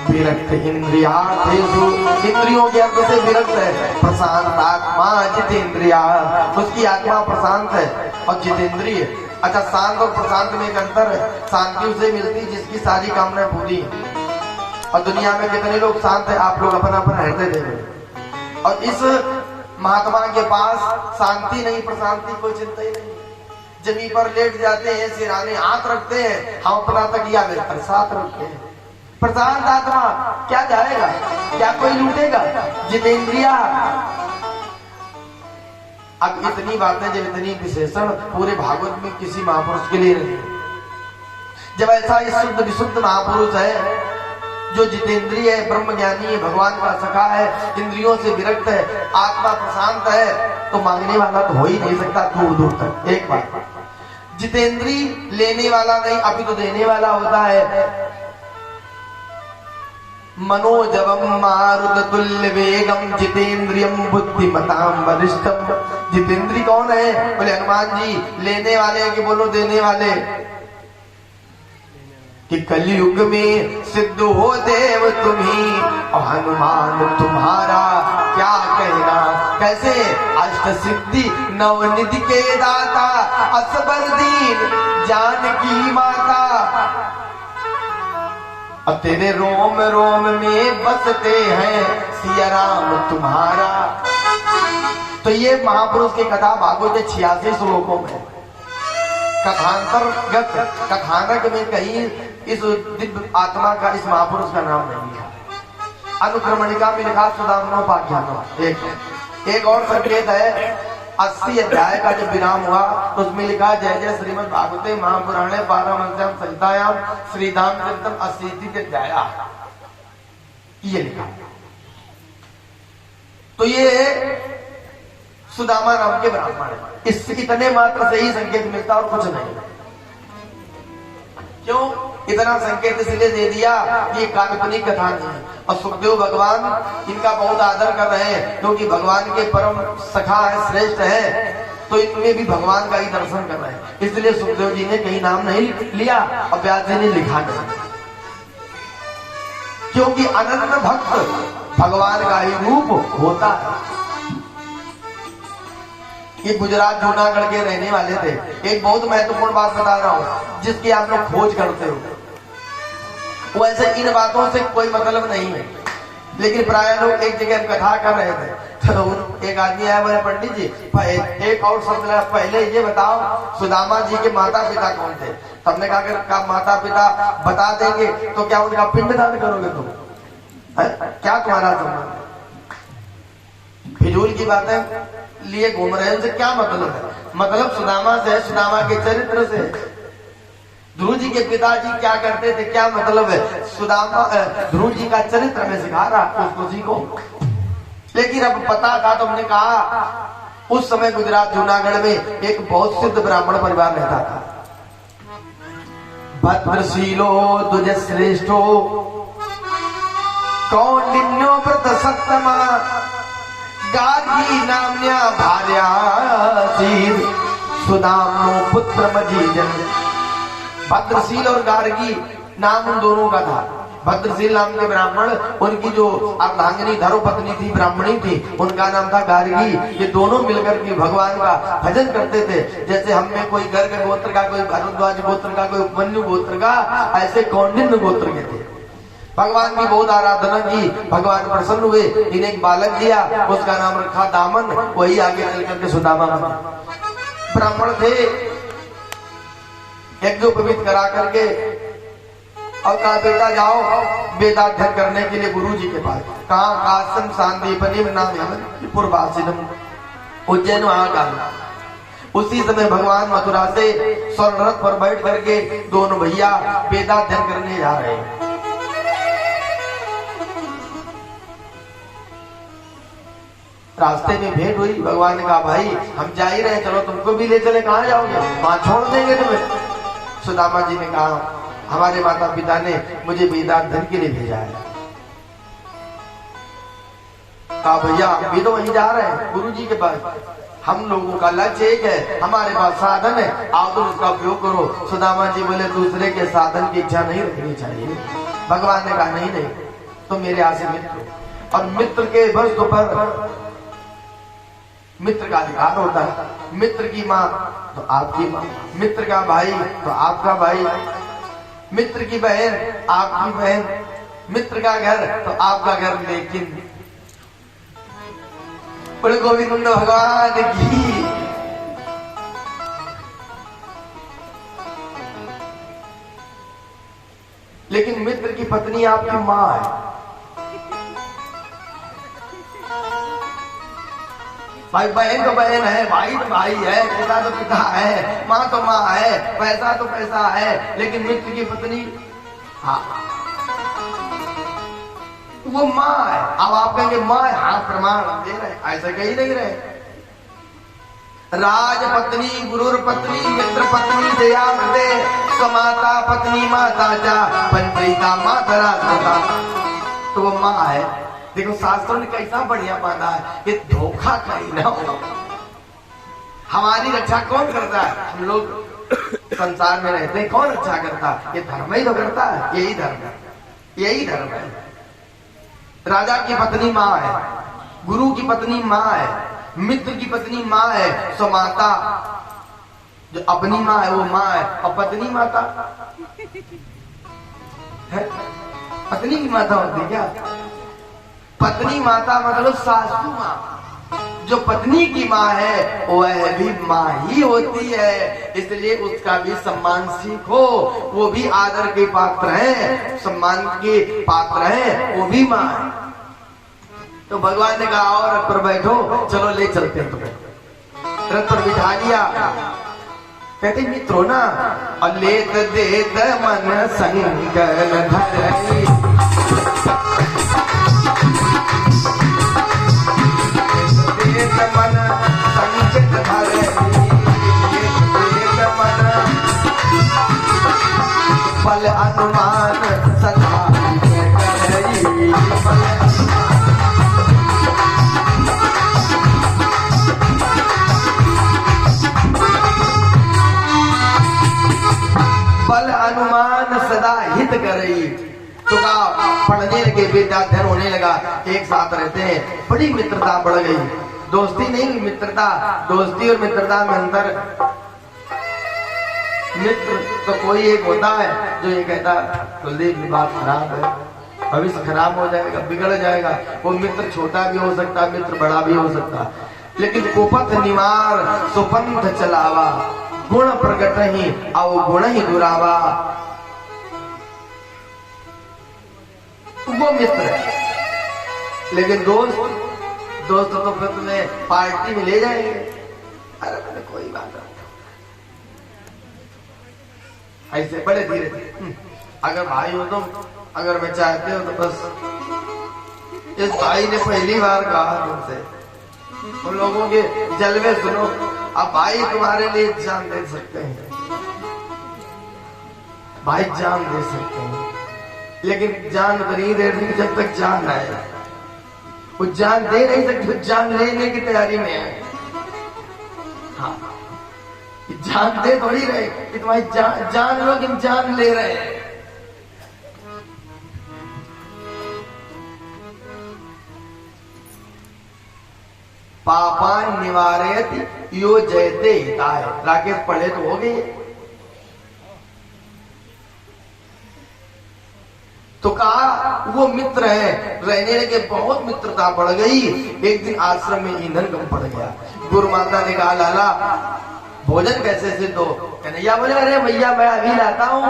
विरक्त इंद्रियार्थेषु, इंद्रियों के अर्थ से विरक्त है। प्रशांत आत्मा जितेंद्रिया, उसकी आत्मा प्रशांत है और जितेंद्रिय। अच्छा, शांत और प्रशांत में एक अंतर है। शांति उसे मिलती जिसकी सारी कामनाएं पूरी है, और दुनिया में कितने लोग शांत है, आप लोग अपना अपना हृदय दे रहे। और इस महात्मा के पास शांति नहीं, प्रशांति कोई चिंता ही नहीं। जमीन पर लेट जाते हैं, सिराने हाथ रखते हैं, हम अपना तकिया में प्रसाद रखते हैं। प्रशांत आत्मा क्या जाएगा, क्या कोई लूटेगा? जितेंद्रिया। अब इतनी बातें, जब इतनी विशेषण पूरे भागवत में किसी महापुरुष के लिए नहीं, जब ऐसा इस शुद्ध विशुद्ध महापुरुष है जो जितेंद्रिय है, ब्रह्म ज्ञानी है, भगवान का सखा है, इंद्रियों से विरक्त है, आत्मा प्रशांत है, तो मांगने वाला तो हो ही नहीं सकता दूर दूर तक। एक बात, जितेंद्री लेने वाला नहीं, अभी तो देने वाला होता है। मनोजवम मारुत तुल्य वेगम जितेंद्रियम बुद्धिमताम वरिष्ठम। जितेंद्री कौन है? बोले हनुमान जी। लेने वाले कि बोलो देने वाले? कि कलयुग में सिद्ध हो देव तुम्ही और हनुमान तुम्हारा क्या कहना। कैसे? अष्ट सिद्धि नवनिधि के दाता, असबर दीन जानकी माता, और तेरे रोम रोम में बसते हैं सिया राम तुम्हारा। तो ये महापुरुष की कथा भागवत के 86 श्लोकों में, कथांतर्गत कथानक में कहीं इस दिव्य आत्मा का, इस महापुरुष का नाम नहीं है। अनुक्रमणिका में लिखा सुदाम्नोपाख्यानम। एक और संकेत है, 80 अध्याय का जब विराम हुआ तो उसमें लिखा जय जय श्रीमद् भागवते महापुराणे पारमहंस्याम संहितायाम श्रीधाम चरितम 80 अध्याय, ये लिखा। तो ये सुदामा नाम के ब्राह्मण है। इससे इतने मात्र से ही संकेत मिलता और कुछ नहीं। क्यों इतना संकेत इसलिए दे दिया कि ये काल्पनिक कथा नहीं है। और सुखदेव भगवान इनका बहुत आदर कर रहे हैं, क्योंकि भगवान के परम सखा है, श्रेष्ठ है, तो इनमें भी भगवान का ही दर्शन कर रहे हैं। इसलिए सुखदेव जी ने कहीं नाम नहीं लिया और व्यास जी ने लिखा नहीं, क्योंकि अनन्य भक्त भगवान का ही रूप होता है। ये गुजरात जूनागढ़ के रहने वाले थे। एक बहुत महत्वपूर्ण बात बता रहा हूं, जिसकी आप लोग खोज करते हो। वैसे इन बातों से कोई मतलब नहीं है, लेकिन प्राय लोग एक जगह कथा कर रहे थे, तो एक आदमी आया, बोले पंडित जी एक और शब्द पहले ये बताओ, सुदामा जी के माता पिता कौन थे? तुमने कहा कि माता पिता बता देंगे तो क्या उनका पिंडदान करोगे तुम? क्या तुम्हारा संबंध? फिजूल की बातें लिए घूम रहे हैं, उनसे क्या मतलब है? मतलब सुदामा से, सुदामा के चरित्र से। ध्रुव जी के पिताजी क्या करते थे, क्या मतलब है? सुदामा ध्रुव जी का चरित्र में सिखा रहा उसको सीखो। लेकिन अब पता था तो हमने कहा, उस समय गुजरात जूनागढ़ में एक बहुत सिद्ध ब्राह्मण परिवार रहता था। भद्रशीलो तुझ श्रेष्ठो कौंडिन्यो व्रत सत्तमा गार्गी नाम्या भार्या सीर सुदामो पुत्र मजीजन। भद्रशील और गार्गी नाम उन दोनों का था। भद्रशील नाम के ब्राह्मण, उनकी जो अर्धांगिनी धर्मपत्नी थी, ब्राह्मणी थी, उनका नाम था गार्गी। ये दोनों मिलकर के भगवान का भजन करते थे। जैसे हम में कोई गर्ग गोत्र का, कोई भारद्वाज गोत्र का, कोई उपमन्यु गोत्र का, ऐसे कौंडिन्य गोत्र के थे। भगवान की बहुत आराधना की, भगवान प्रसन्न हुए, इन्हें एक बालक दिया, उसका नाम रखा दामन। वही आगे चल करके सुदामा ब्राह्मण थे। यज्ञोपवीत करा करके और कहा बेटा जाओ वेदाध्ययन करने के लिए गुरु जी के पास। कहा कासम सांदीपनी नाम पूर्वासिनम, उज्जैन वहां का। उसी समय भगवान मथुरा से स्वर्ण रथ पर बैठ करके दोनों भैया वेदाध्ययन करने जा रहे हैं। रास्ते में भेंट हुई। भगवान ने कहा भाई हम जा ही रहे, चलो तुमको भी ले चले। कहाँ जाओगे? वहां छोड़ देंगे तुम्हें। सुदामा जी ने कहा हमारे माता पिता ने मुझे वेदाध्ययन के लिए भेजा है। कहा भैया हम भी तो वहीं जा रहे हैं गुरु जी के पास, हम लोगों का लक्ष्य एक है, हमारे पास साधन है, आओ तुम उसका उपयोग करो। सुदामा जी बोले दूसरे के साधन की इच्छा नहीं रखनी चाहिए। भगवान ने कहा नहीं नहीं, तो मेरे यहाँ से मित्र, और मित्र के वस्तु पर मित्र का अधिकार होता है। मित्र की माँ तो आपकी माँ, मित्र का भाई तो आपका भाई, मित्र की बहन आपकी बहन, मित्र का घर तो आपका घर, लेकिन बोले गोविंद भगवान की। लेकिन मित्र की पत्नी आपकी मां है। भाई बहन तो बहन है, भाई तो भाई है, पिता तो पिता है, माँ तो माँ है, पैसा तो पैसा है, लेकिन मित्र की पत्नी हाँ वो माँ है। अब आप कहेंगे माँ है, हाँ प्रमाण दे रहे, ऐसा कही नहीं रहे। राज पत्नी गुरुर पत्नी मित्र पत्नी जयावते समाता पत्नी माता जा पंचयिता मातरा सदा, तो वो माँ है। देखो शास्त्रों ने कैसा बढ़िया बांधा है कि धोखा कहीं ना हो। हमारी रक्षा कौन करता है? हम लोग संसार में रहते हैं, कौन रक्षा करता है? ये धर्म ही तो करता है, यही धर्म है, यही धर्म है। राजा की पत्नी माँ है, गुरु की पत्नी माँ है, मित्र की पत्नी माँ है, सो माता जो अपनी माँ है वो माँ है, और पत्नी माता है, पत्नी की माता होती है क्या? पत्नी माता मतलब सासू माँ। जो पत्नी की माँ है वह भी माँ ही होती है, इसलिए उसका भी सम्मान सीखो। वो भी आदर के पात्र है, सम्मान के पात्र है, वो भी माँ है। तो भगवान ने कहा और रथ पर बैठो, चलो ले चलते हैं तुम्हें। रथ पर बिठा लिया। कहते मित्रों ना, अलेत देत मन संकन धरई, मन संचित धरई, मन बल अनुमान सदा करई, बल अनुमान सदा हित करई। तो का पढ़ने लगे, विद्याध्ययन होने लगा, एक साथ रहते हैं, बड़ी मित्रता बढ़ गई। दोस्ती नहीं मित्रता, दोस्ती और मित्रता में अंतर। मित्र तो कोई एक होता है जो ये कहता कुलदीप की बात खराब है, भविष्य खराब हो जाएगा, बिगड़ जाएगा। वो मित्र छोटा भी हो सकता, मित्र बड़ा भी हो सकता, लेकिन कुपथ निवार सुपंथ चलावा, गुण प्रगट ही अवगुण ही दुरावा, वो मित्र है। लेकिन दोस्त तो फिर तुम्हें पार्टी में ले जाएंगे। अरे मैंने कोई बात नहीं, ऐसे बड़े धीरे धीरे। अगर भाई हो तुम, अगर मैं चाहते हो तो बस इस भाई ने पहली बार कहा तुमसे, उन लोगों के जलवे सुनो। अब भाई तुम्हारे लिए जान दे सकते हैं, भाई जान दे सकते हैं, लेकिन जान तो नहीं दे रही जब तक जान आए। वो जान दे नहीं सकती, जान लेने की तैयारी में है। हाँ, जान दे थोड़ी रहे कि तुम्हारी जान लो, कि जान ले रहे हैं। पापान निवारयत यो जयते हिताय। राकेश पढ़े तो हो गए। तो कहा वो मित्र है, रहने लगे, बहुत मित्रता बढ़ गई। एक दिन आश्रम में ईंधन कम पड़ गया। गुरु माता ने कहा लाला भोजन कैसे सिद्ध हो? कन्हैया बोले अरे भैया मैं अभी लाता हूँ,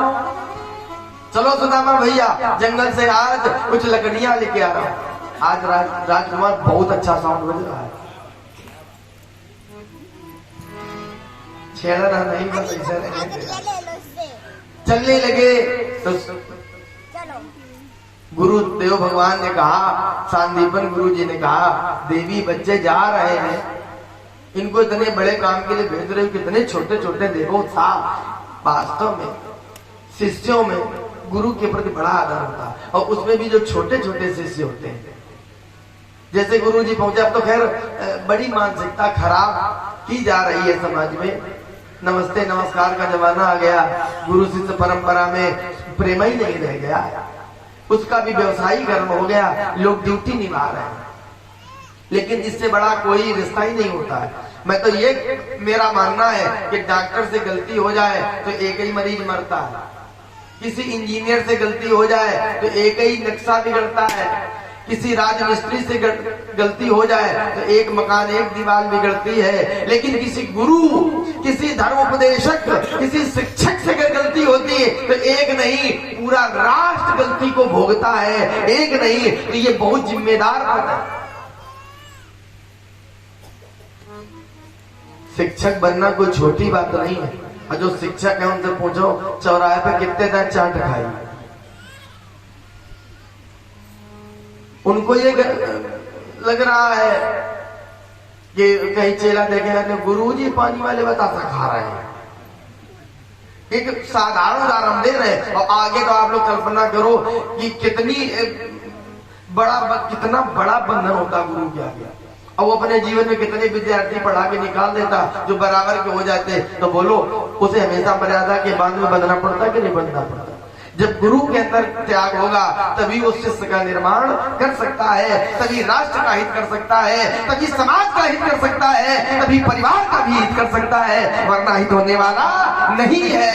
चलो सुदामा भैया जंगल से आज कुछ लकड़ियां लेके आ रहा हूँ। आज राजकुमार बहुत अच्छा साउंड बज रहा है, छेड़ा नहीं बस ऐसा चलने लगे। तो गुरुदेव भगवान ने कहा, सांदीपन गुरु जी ने कहा देवी बच्चे जा रहे हैं, इनको इतने बड़े काम के लिए भेज रहे हो, कितने छोटे छोटे देखो था। वास्तव में शिष्यों में गुरु के प्रति बड़ा आदर होता है, और उसमें भी जो छोटे छोटे शिष्य होते हैं। जैसे गुरु जी पहुंचे, अब तो खैर बड़ी मानसिकता खराब की जा रही है समाज में, नमस्ते नमस्कार का जमाना आ गया, गुरु शिष्य परंपरा में प्रेम ही नहीं रह गया, उसका भी व्यवसायीकरण हो गया, लोग ड्यूटी निभा रहे हैं। लेकिन इससे बड़ा कोई रिश्ता ही नहीं होता है। मैं तो ये मेरा मानना है कि डॉक्टर से गलती हो जाए तो एक ही मरीज मरता है, किसी इंजीनियर से गलती हो जाए तो एक ही नक्शा बिगड़ता है, किसी राजमिस्त्री से गलती हो जाए तो एक मकान एक दीवार बिगड़ती है। लेकिन किसी गुरु, किसी धर्मोपदेशक, किसी शिक्षक से अगर गलती होती है तो एक नहीं पूरा राष्ट्र गलती को भोगता है, एक नहीं। तो ये बहुत जिम्मेदार पद है। शिक्षक बनना कोई छोटी बात नहीं है। और जो शिक्षक है उनसे पूछो चौराहे पे कितने दिन चाट खाई, उनको ये लग रहा है कि कहीं चेला देखे गुरुजी पानी वाले बतासा खा रहे हैं। एक साधारण उदाहरण दे रहे हैं और आगे तो आप लोग कल्पना करो कि कितना बड़ा बंधन होता गुरु के आगे। और वो अपने जीवन में कितने विद्यार्थी पढ़ा के निकाल देता जो बराबर के हो जाते। तो बोलो उसे हमेशा मर्यादा के बांध में बंधना पड़ता कि नहीं बंधना पड़ता? जब गुरु के अंदर त्याग होगा तभी उस शिष्य का निर्माण कर सकता है, तभी राष्ट्र का हित कर सकता है, तभी समाज का हित कर सकता है, तभी परिवार का भी हित कर सकता है, वरना हित होने वाला नहीं है।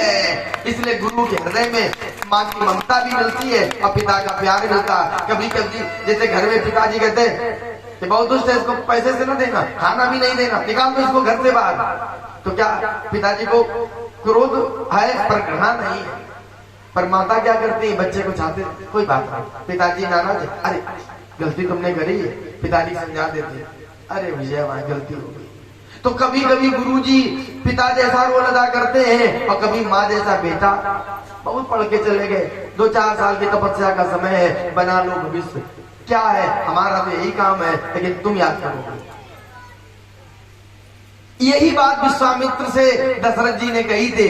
इसलिए गुरु के हृदय में माँ की ममता भी मिलती है और पिता का प्यार मिलता। कभी कभी जैसे घर में पिताजी कहते कि बहुत दुष्ट है, इसको पैसे से न देना, खाना भी नहीं देना, निकाल दो इसको घर से बाहर। तो क्या पिताजी को क्रोध है पर घृणा नहीं है? पर माता क्या करती है? बच्चे को चाहते कोई बात नहीं, पिताजी नाना जी अरे गलती तुमने करी है, पिताजी समझा देते अरे विजय वहां गलती हो गई। तो कभी कभी गुरुजी पिता जैसा रोल अदा करते हैं और कभी माँ जैसा बेटा। बहुत पढ़ के चले गए, 2-4 साल की तपस्या का समय है, बना लो भविष्य। क्या है? हमारा तो यही काम है, लेकिन तुम याद करोगे। यही बात विश्वामित्र से दशरथ जी ने कही थी।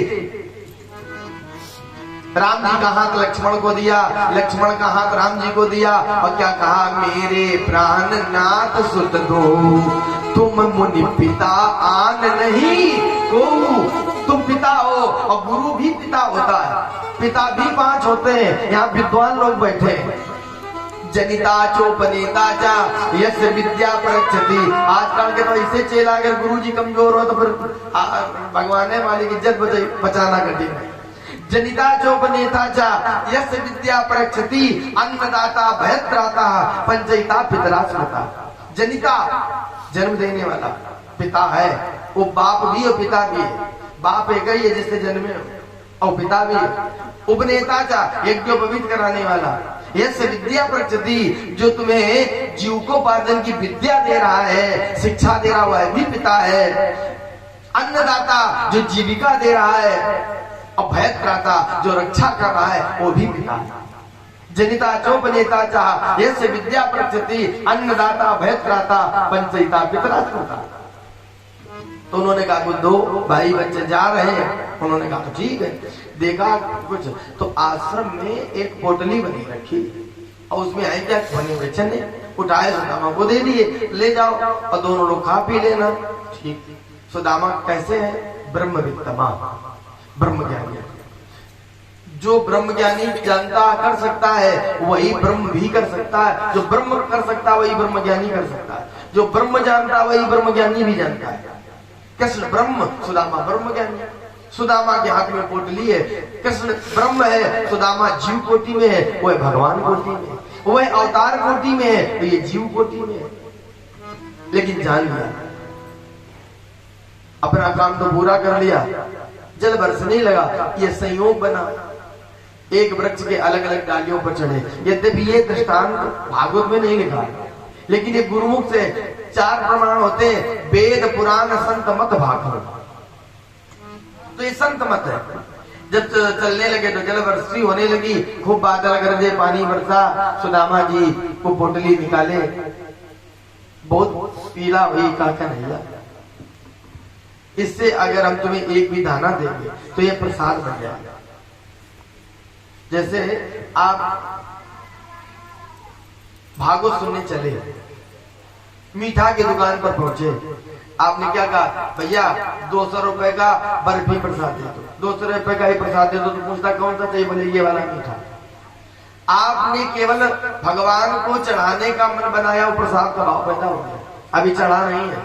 राम जी का हाथ लक्ष्मण को दिया, लक्ष्मण का हाथ राम जी को दिया और क्या कहा? मेरे प्राण नाथ सुत दो, तुम मुनि पिता आन नहीं को। तुम पिता हो और गुरु भी पिता होता है, पिता भी 5 होते हैं। यहाँ विद्वान लोग बैठे हैं। जनिता चोपनेता चा यश विद्या प्रक्षति। आजकल के तो ऐसे चेला अगर गुरुजी कमजोर हो तो फिर भगवान वाले की इज्जत बचाना कठिन है। जनिता चोपनेता चा यश विद्या प्रक्षति अन्नदाता भयत्राता पंचयिता पितरा स्मृता। जनिता जन्म देने वाला पिता है, वो बाप भी और पिता भी है। बाप एक ही है जिससे जन्मे और पिता भी है। उपनेता चा यज्ञोपवीत कराने वाला। यश विद्या प्रक्षति जो तुम्हें जीविकोपार्जन की विद्या दे रहा है, शिक्षा दे रहा हुआ है भी पिता है। अन्नदाता जो जीविका दे रहा है और भयत्राता जो रक्षा कर रहा है वो भी पिता है। जनिता चोपनेता चाह यश विद्या प्रक्षति अन्नदाता भयत्राता पंचयिता पितरा स्मृता। तो उन्होंने कहा कुछ 2 भाई बच्चे जा रहे हैं। उन्होंने कहा तो ठीक है। देखा कुछ तो आश्रम में एक पोटली बनी रखी और उसमें आई क्या बने हुए चने, उठाए सुदामा को दे दिए, ले जाओ और दोनों लोग खा पी लेना। ठीक। सुदामा कैसे है? ब्रह्मवित्तमा, ब्रह्म ज्ञानी। जो ब्रह्म ज्ञानी जानता कर सकता है वही ब्रह्म भी कर सकता है। जो ब्रह्म कर सकता है वही ब्रह्म ज्ञानी कर सकता है। जो ब्रह्म जानता है वही ब्रह्म ज्ञानी भी जानता है। कृष्ण ब्रह्म, सुदामा ब्रह्म ज्ञानी। सुदामा के हाथ में पोटली है, कृष्ण ब्रह्म है, सुदामा जीव कोटि में है, वो है भगवान कोटि में, वो है अवतार कोटि में है, तो ये जीव कोटि में है। लेकिन जान लिया, अपना काम तो पूरा कर लिया, जल बरसने लगा। ये संयोग बना, एक वृक्ष के अलग अलग डालियों पर चढ़े। यद्यपि ये दृष्टांत भागवत में नहीं लिखा, लेकिन ये गुरुमुख से 4 प्रमाण होते हैं, वेद पुराण संत मत भागवत। तो ये संत मत है। जब चलने लगे तो जल वर्षी होने लगी, खूब बादल गरजे, पानी बरसा। सुदामा जी को पोटली निकाले, बहुत पीला हुई काका नहीं। इससे अगर हम तुम्हें एक भी दाना देंगे तो ये प्रसाद बन जाएगा। जैसे आप भागवत सुनने चले, मीठा की दुकान पर पहुंचे, आपने क्या कहा? भैया 200 रुपए का बर्फी प्रसाद दे दो, 200 रुपए का ही प्रसाद दे दो। तो पूछता कौन सा चाहिए? बोले ये वाला मीठा। आपने केवल भगवान को चढ़ाने का मन बनाया, वो प्रसाद का भाव पैदा हो गया, अभी चढ़ा नहीं है।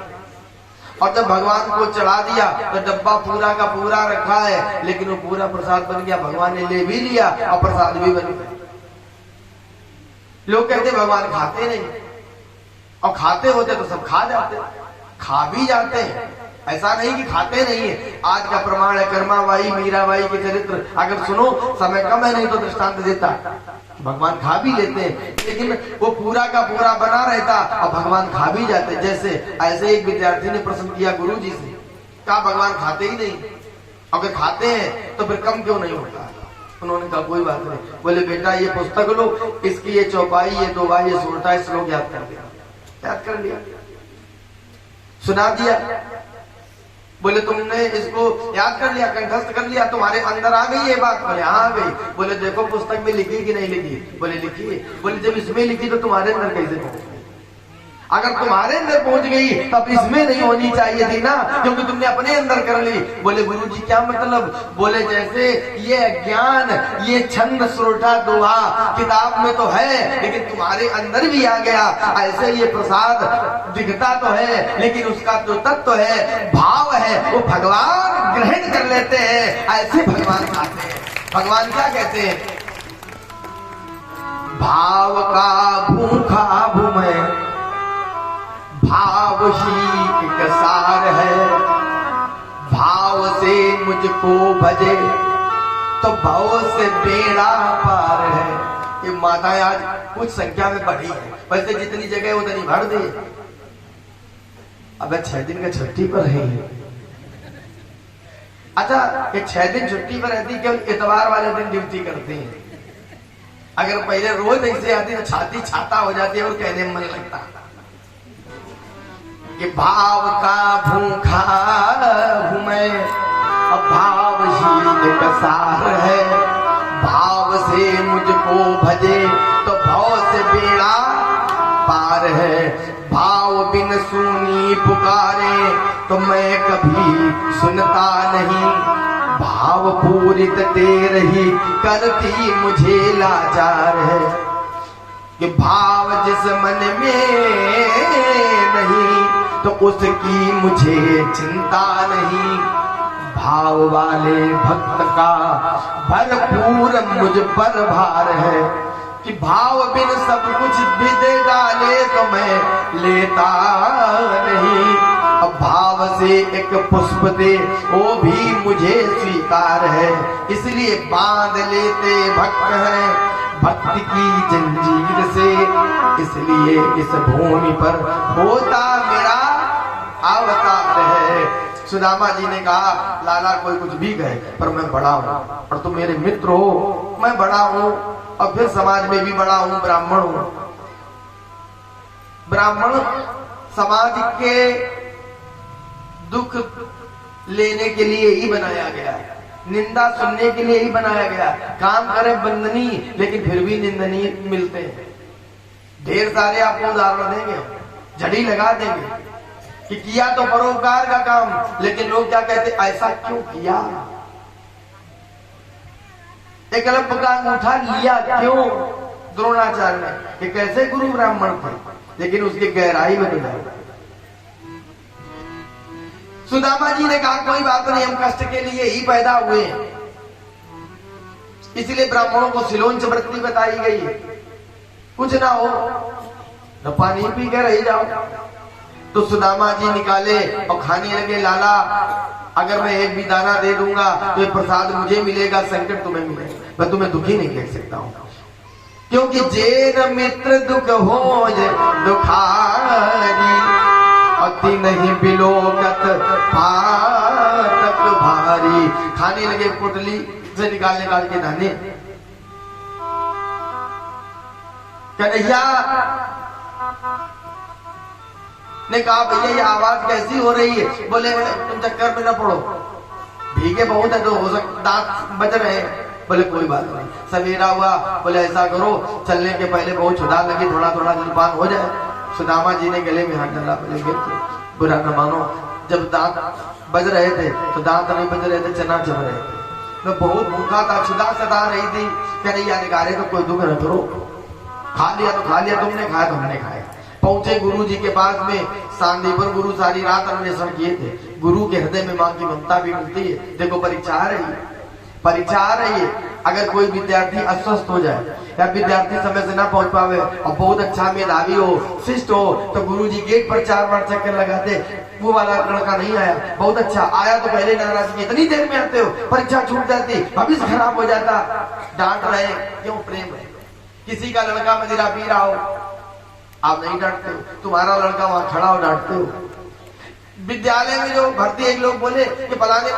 और जब भगवान को चढ़ा दिया तो डब्बा पूरा का पूरा रखा है, लेकिन वो पूरा प्रसाद बन गया, भगवान ने ले भी लिया और प्रसाद भी बन गया। लोग कहते भगवान खाते नहीं, और खाते होते तो सब खा जाते, खा भी जाते हैं, ऐसा नहीं कि खाते नहीं है। आज का प्रमाण है कर्माबाई मीराबाई के चरित्र, अगर सुनो, समय कम है नहीं तो दृष्टांत देता, भगवान खा भी लेते हैं, लेकिन वो पूरा का पूरा बना रहता और भगवान खा भी जाते। जैसे ऐसे एक विद्यार्थी ने प्रश्न किया गुरु जी से, कहा भगवान खाते ही नहीं, अगर खाते हैं तो फिर कम क्यों नहीं होता? उन्होंने कहा कोई बात नहीं। बोले बेटा ये पुस्तक लो, इसकी ये चौपाई, ये दोबाई, ये 16 श्लोक याद कर लिया। याद कर लिया, सुना दिया। बोले तुमने इसको याद कर लिया, कंठस्थ कर लिया, तुम्हारे अंदर आ गई ये बात? बोले हाँ आ गई। बोले देखो पुस्तक में लिखी कि नहीं लिखी? बोले लिखी है। बोले जब इसमें लिखी तो तुम्हारे अंदर कैसे पहुंच गई? अगर तुम्हारे अंदर पहुंच गई तब इसमें नहीं होनी चाहिए थी ना, क्योंकि तुमने अपने अंदर कर ली। बोले गुरु जी क्या मतलब? बोले जैसे ये ज्ञान, ये छंद श्रोता दोहा किताब में तो है, लेकिन तुम्हारे अंदर भी आ गया, ऐसे ये प्रसाद दिखता तो है, लेकिन उसका जो तत्व है, भाव है, वो भगवान ग्रहण कर लेते हैं, ऐसे भगवान खाते हैं। भगवान क्या कहते हैं? भाव का भूखा भूमि भाव ही एक सार है, भाव से मुझको भजे तो भाव से बेड़ा पार है। ये माताएं आज कुछ संख्या में बढ़ी है, वैसे जितनी जगह उतनी भर दी। अब 6 दिन का छुट्टी पर है। अच्छा ये 6 दिन छुट्टी पर रहती, केवल इतवार वाले दिन ड्यूटी करती हैं। अगर पहले रोज ऐसे आती तो छाती छाता हो जाती है और कहने में मन लगता। कि भाव का भूखा हूं मैं, अब भाव ही एक सार है, भाव से मुझको भजे तो भाव से बेड़ा पार है। भाव बिन सुनी पुकारे तो मैं कभी सुनता नहीं, भाव पूरित तेरे ही करती मुझे लाचार है। कि भाव जिस मन में नहीं तो उसकी मुझे चिंता नहीं, भाव वाले भक्त का भरपूर मुझ पर भार है। कि भाव बिन सब कुछ भी दे डाले तो मैं लेता नहीं, अब भाव से एक पुष्प दे वो भी मुझे स्वीकार है। इसलिए बांध लेते भक्त हैं भक्ति की जंजीर से, इसलिए इस भूमि पर होता मेरा अवतार है। सुदामा जी ने कहा लाला कोई कुछ भी कहे पर मैं बड़ा हूँ, और तुम मेरे मित्र हो, मैं बड़ा हूँ, और फिर समाज में भी बड़ा हूँ, ब्राह्मण हूँ। ब्राह्मण समाज के दुख लेने के लिए ही बनाया गया है, निंदा सुनने के लिए ही बनाया गया। काम करे बंदनी, लेकिन फिर भी निंदनीय मिलते हैं। ढेर सारे आपको उदाहरण देंगे, झड़ी लगा देंगे कि किया तो परोपकार का काम, लेकिन लोग क्या कहते, ऐसा क्यों किया? एक अलग का अंगूठा लिया क्यों? द्रोणाचार्य ने, ये कैसे गुरु ब्राह्मण थे, लेकिन उसकी गहराई में तो जाए। सुदामा जी ने कहा कोई बात नहीं, हम कष्ट के लिए ही पैदा हुए हैं, इसलिए ब्राह्मणों को सिलोंच वृत्ति बताई गई है। कुछ ना हो तो पानी पी के रह जाओ। तो सुदामा जी निकाले और खाने लगे। लाला अगर मैं एक भी दाना दे दूंगा तो ये प्रसाद मुझे मिलेगा, संकट तुम्हें मिलेगा, मैं तुम्हें दुखी नहीं देख सकता हूं। क्योंकि जेन मित्र दुख हो दुखारी, अति नहीं बिलोकत फाटक भारी। खाने लगे, पोटली से निकाल के दाने। कन्हैया ने कहा भैया ये आवाज कैसी हो रही है? बोले तुम चक्कर में न पड़ो, भीगे बहुत है तो हो सकता दांत बज रहे हैं। बोले कोई बात नहीं। सवेरा हुआ, बोले ऐसा करो चलने के पहले बहुत छुदा लगी, थोड़ा थोड़ा जलपान हो जाए। सुदामा जी ने गले में हाथ डाला। बोले बुरा न मानो, जब दांत बज रहे थे तो दांत नहीं बज रहे थे, चना चल रहे थे। मैं बहुत भूखा था, छुदा सता रही थी। कन्हैया ने कहा तो कोई दुख न करो, खा लिया तो खा लिया, तुमने खाया तो हमने खाया, पहुंचे गुरु जी के पास में। सांदीपुर गुरु सारी रात अन्वेषण किए थे। गुरु के हृदय में मां की ममता भी मिलती है। देखो परीक्षा आ रही है, परीक्षा आ रही है। अगर कोई विद्यार्थी अस्वस्थ हो जाए या विद्यार्थी समय से ना पहुंच पावे और बहुत अच्छा मेधावी हो, शिष्ट हो, तो गुरुजी गेट पर 4 बार चक्कर लगाते, वो वाला लड़का नहीं आया, बहुत अच्छा आया तो पहले नाराजगी, इतनी देर में आते हो, परीक्षा छूट जाती, भविष्य खराब हो जाता। डांट रहे क्यों? प्रेम है। किसी का लड़का मदिरा पी रहा हो, आप नहीं डांटते हो, तुम्हारा लड़का वहां खड़ा हो डांटते हो। विद्यालय में जो भर्ती एक लोग बोले कि फलाने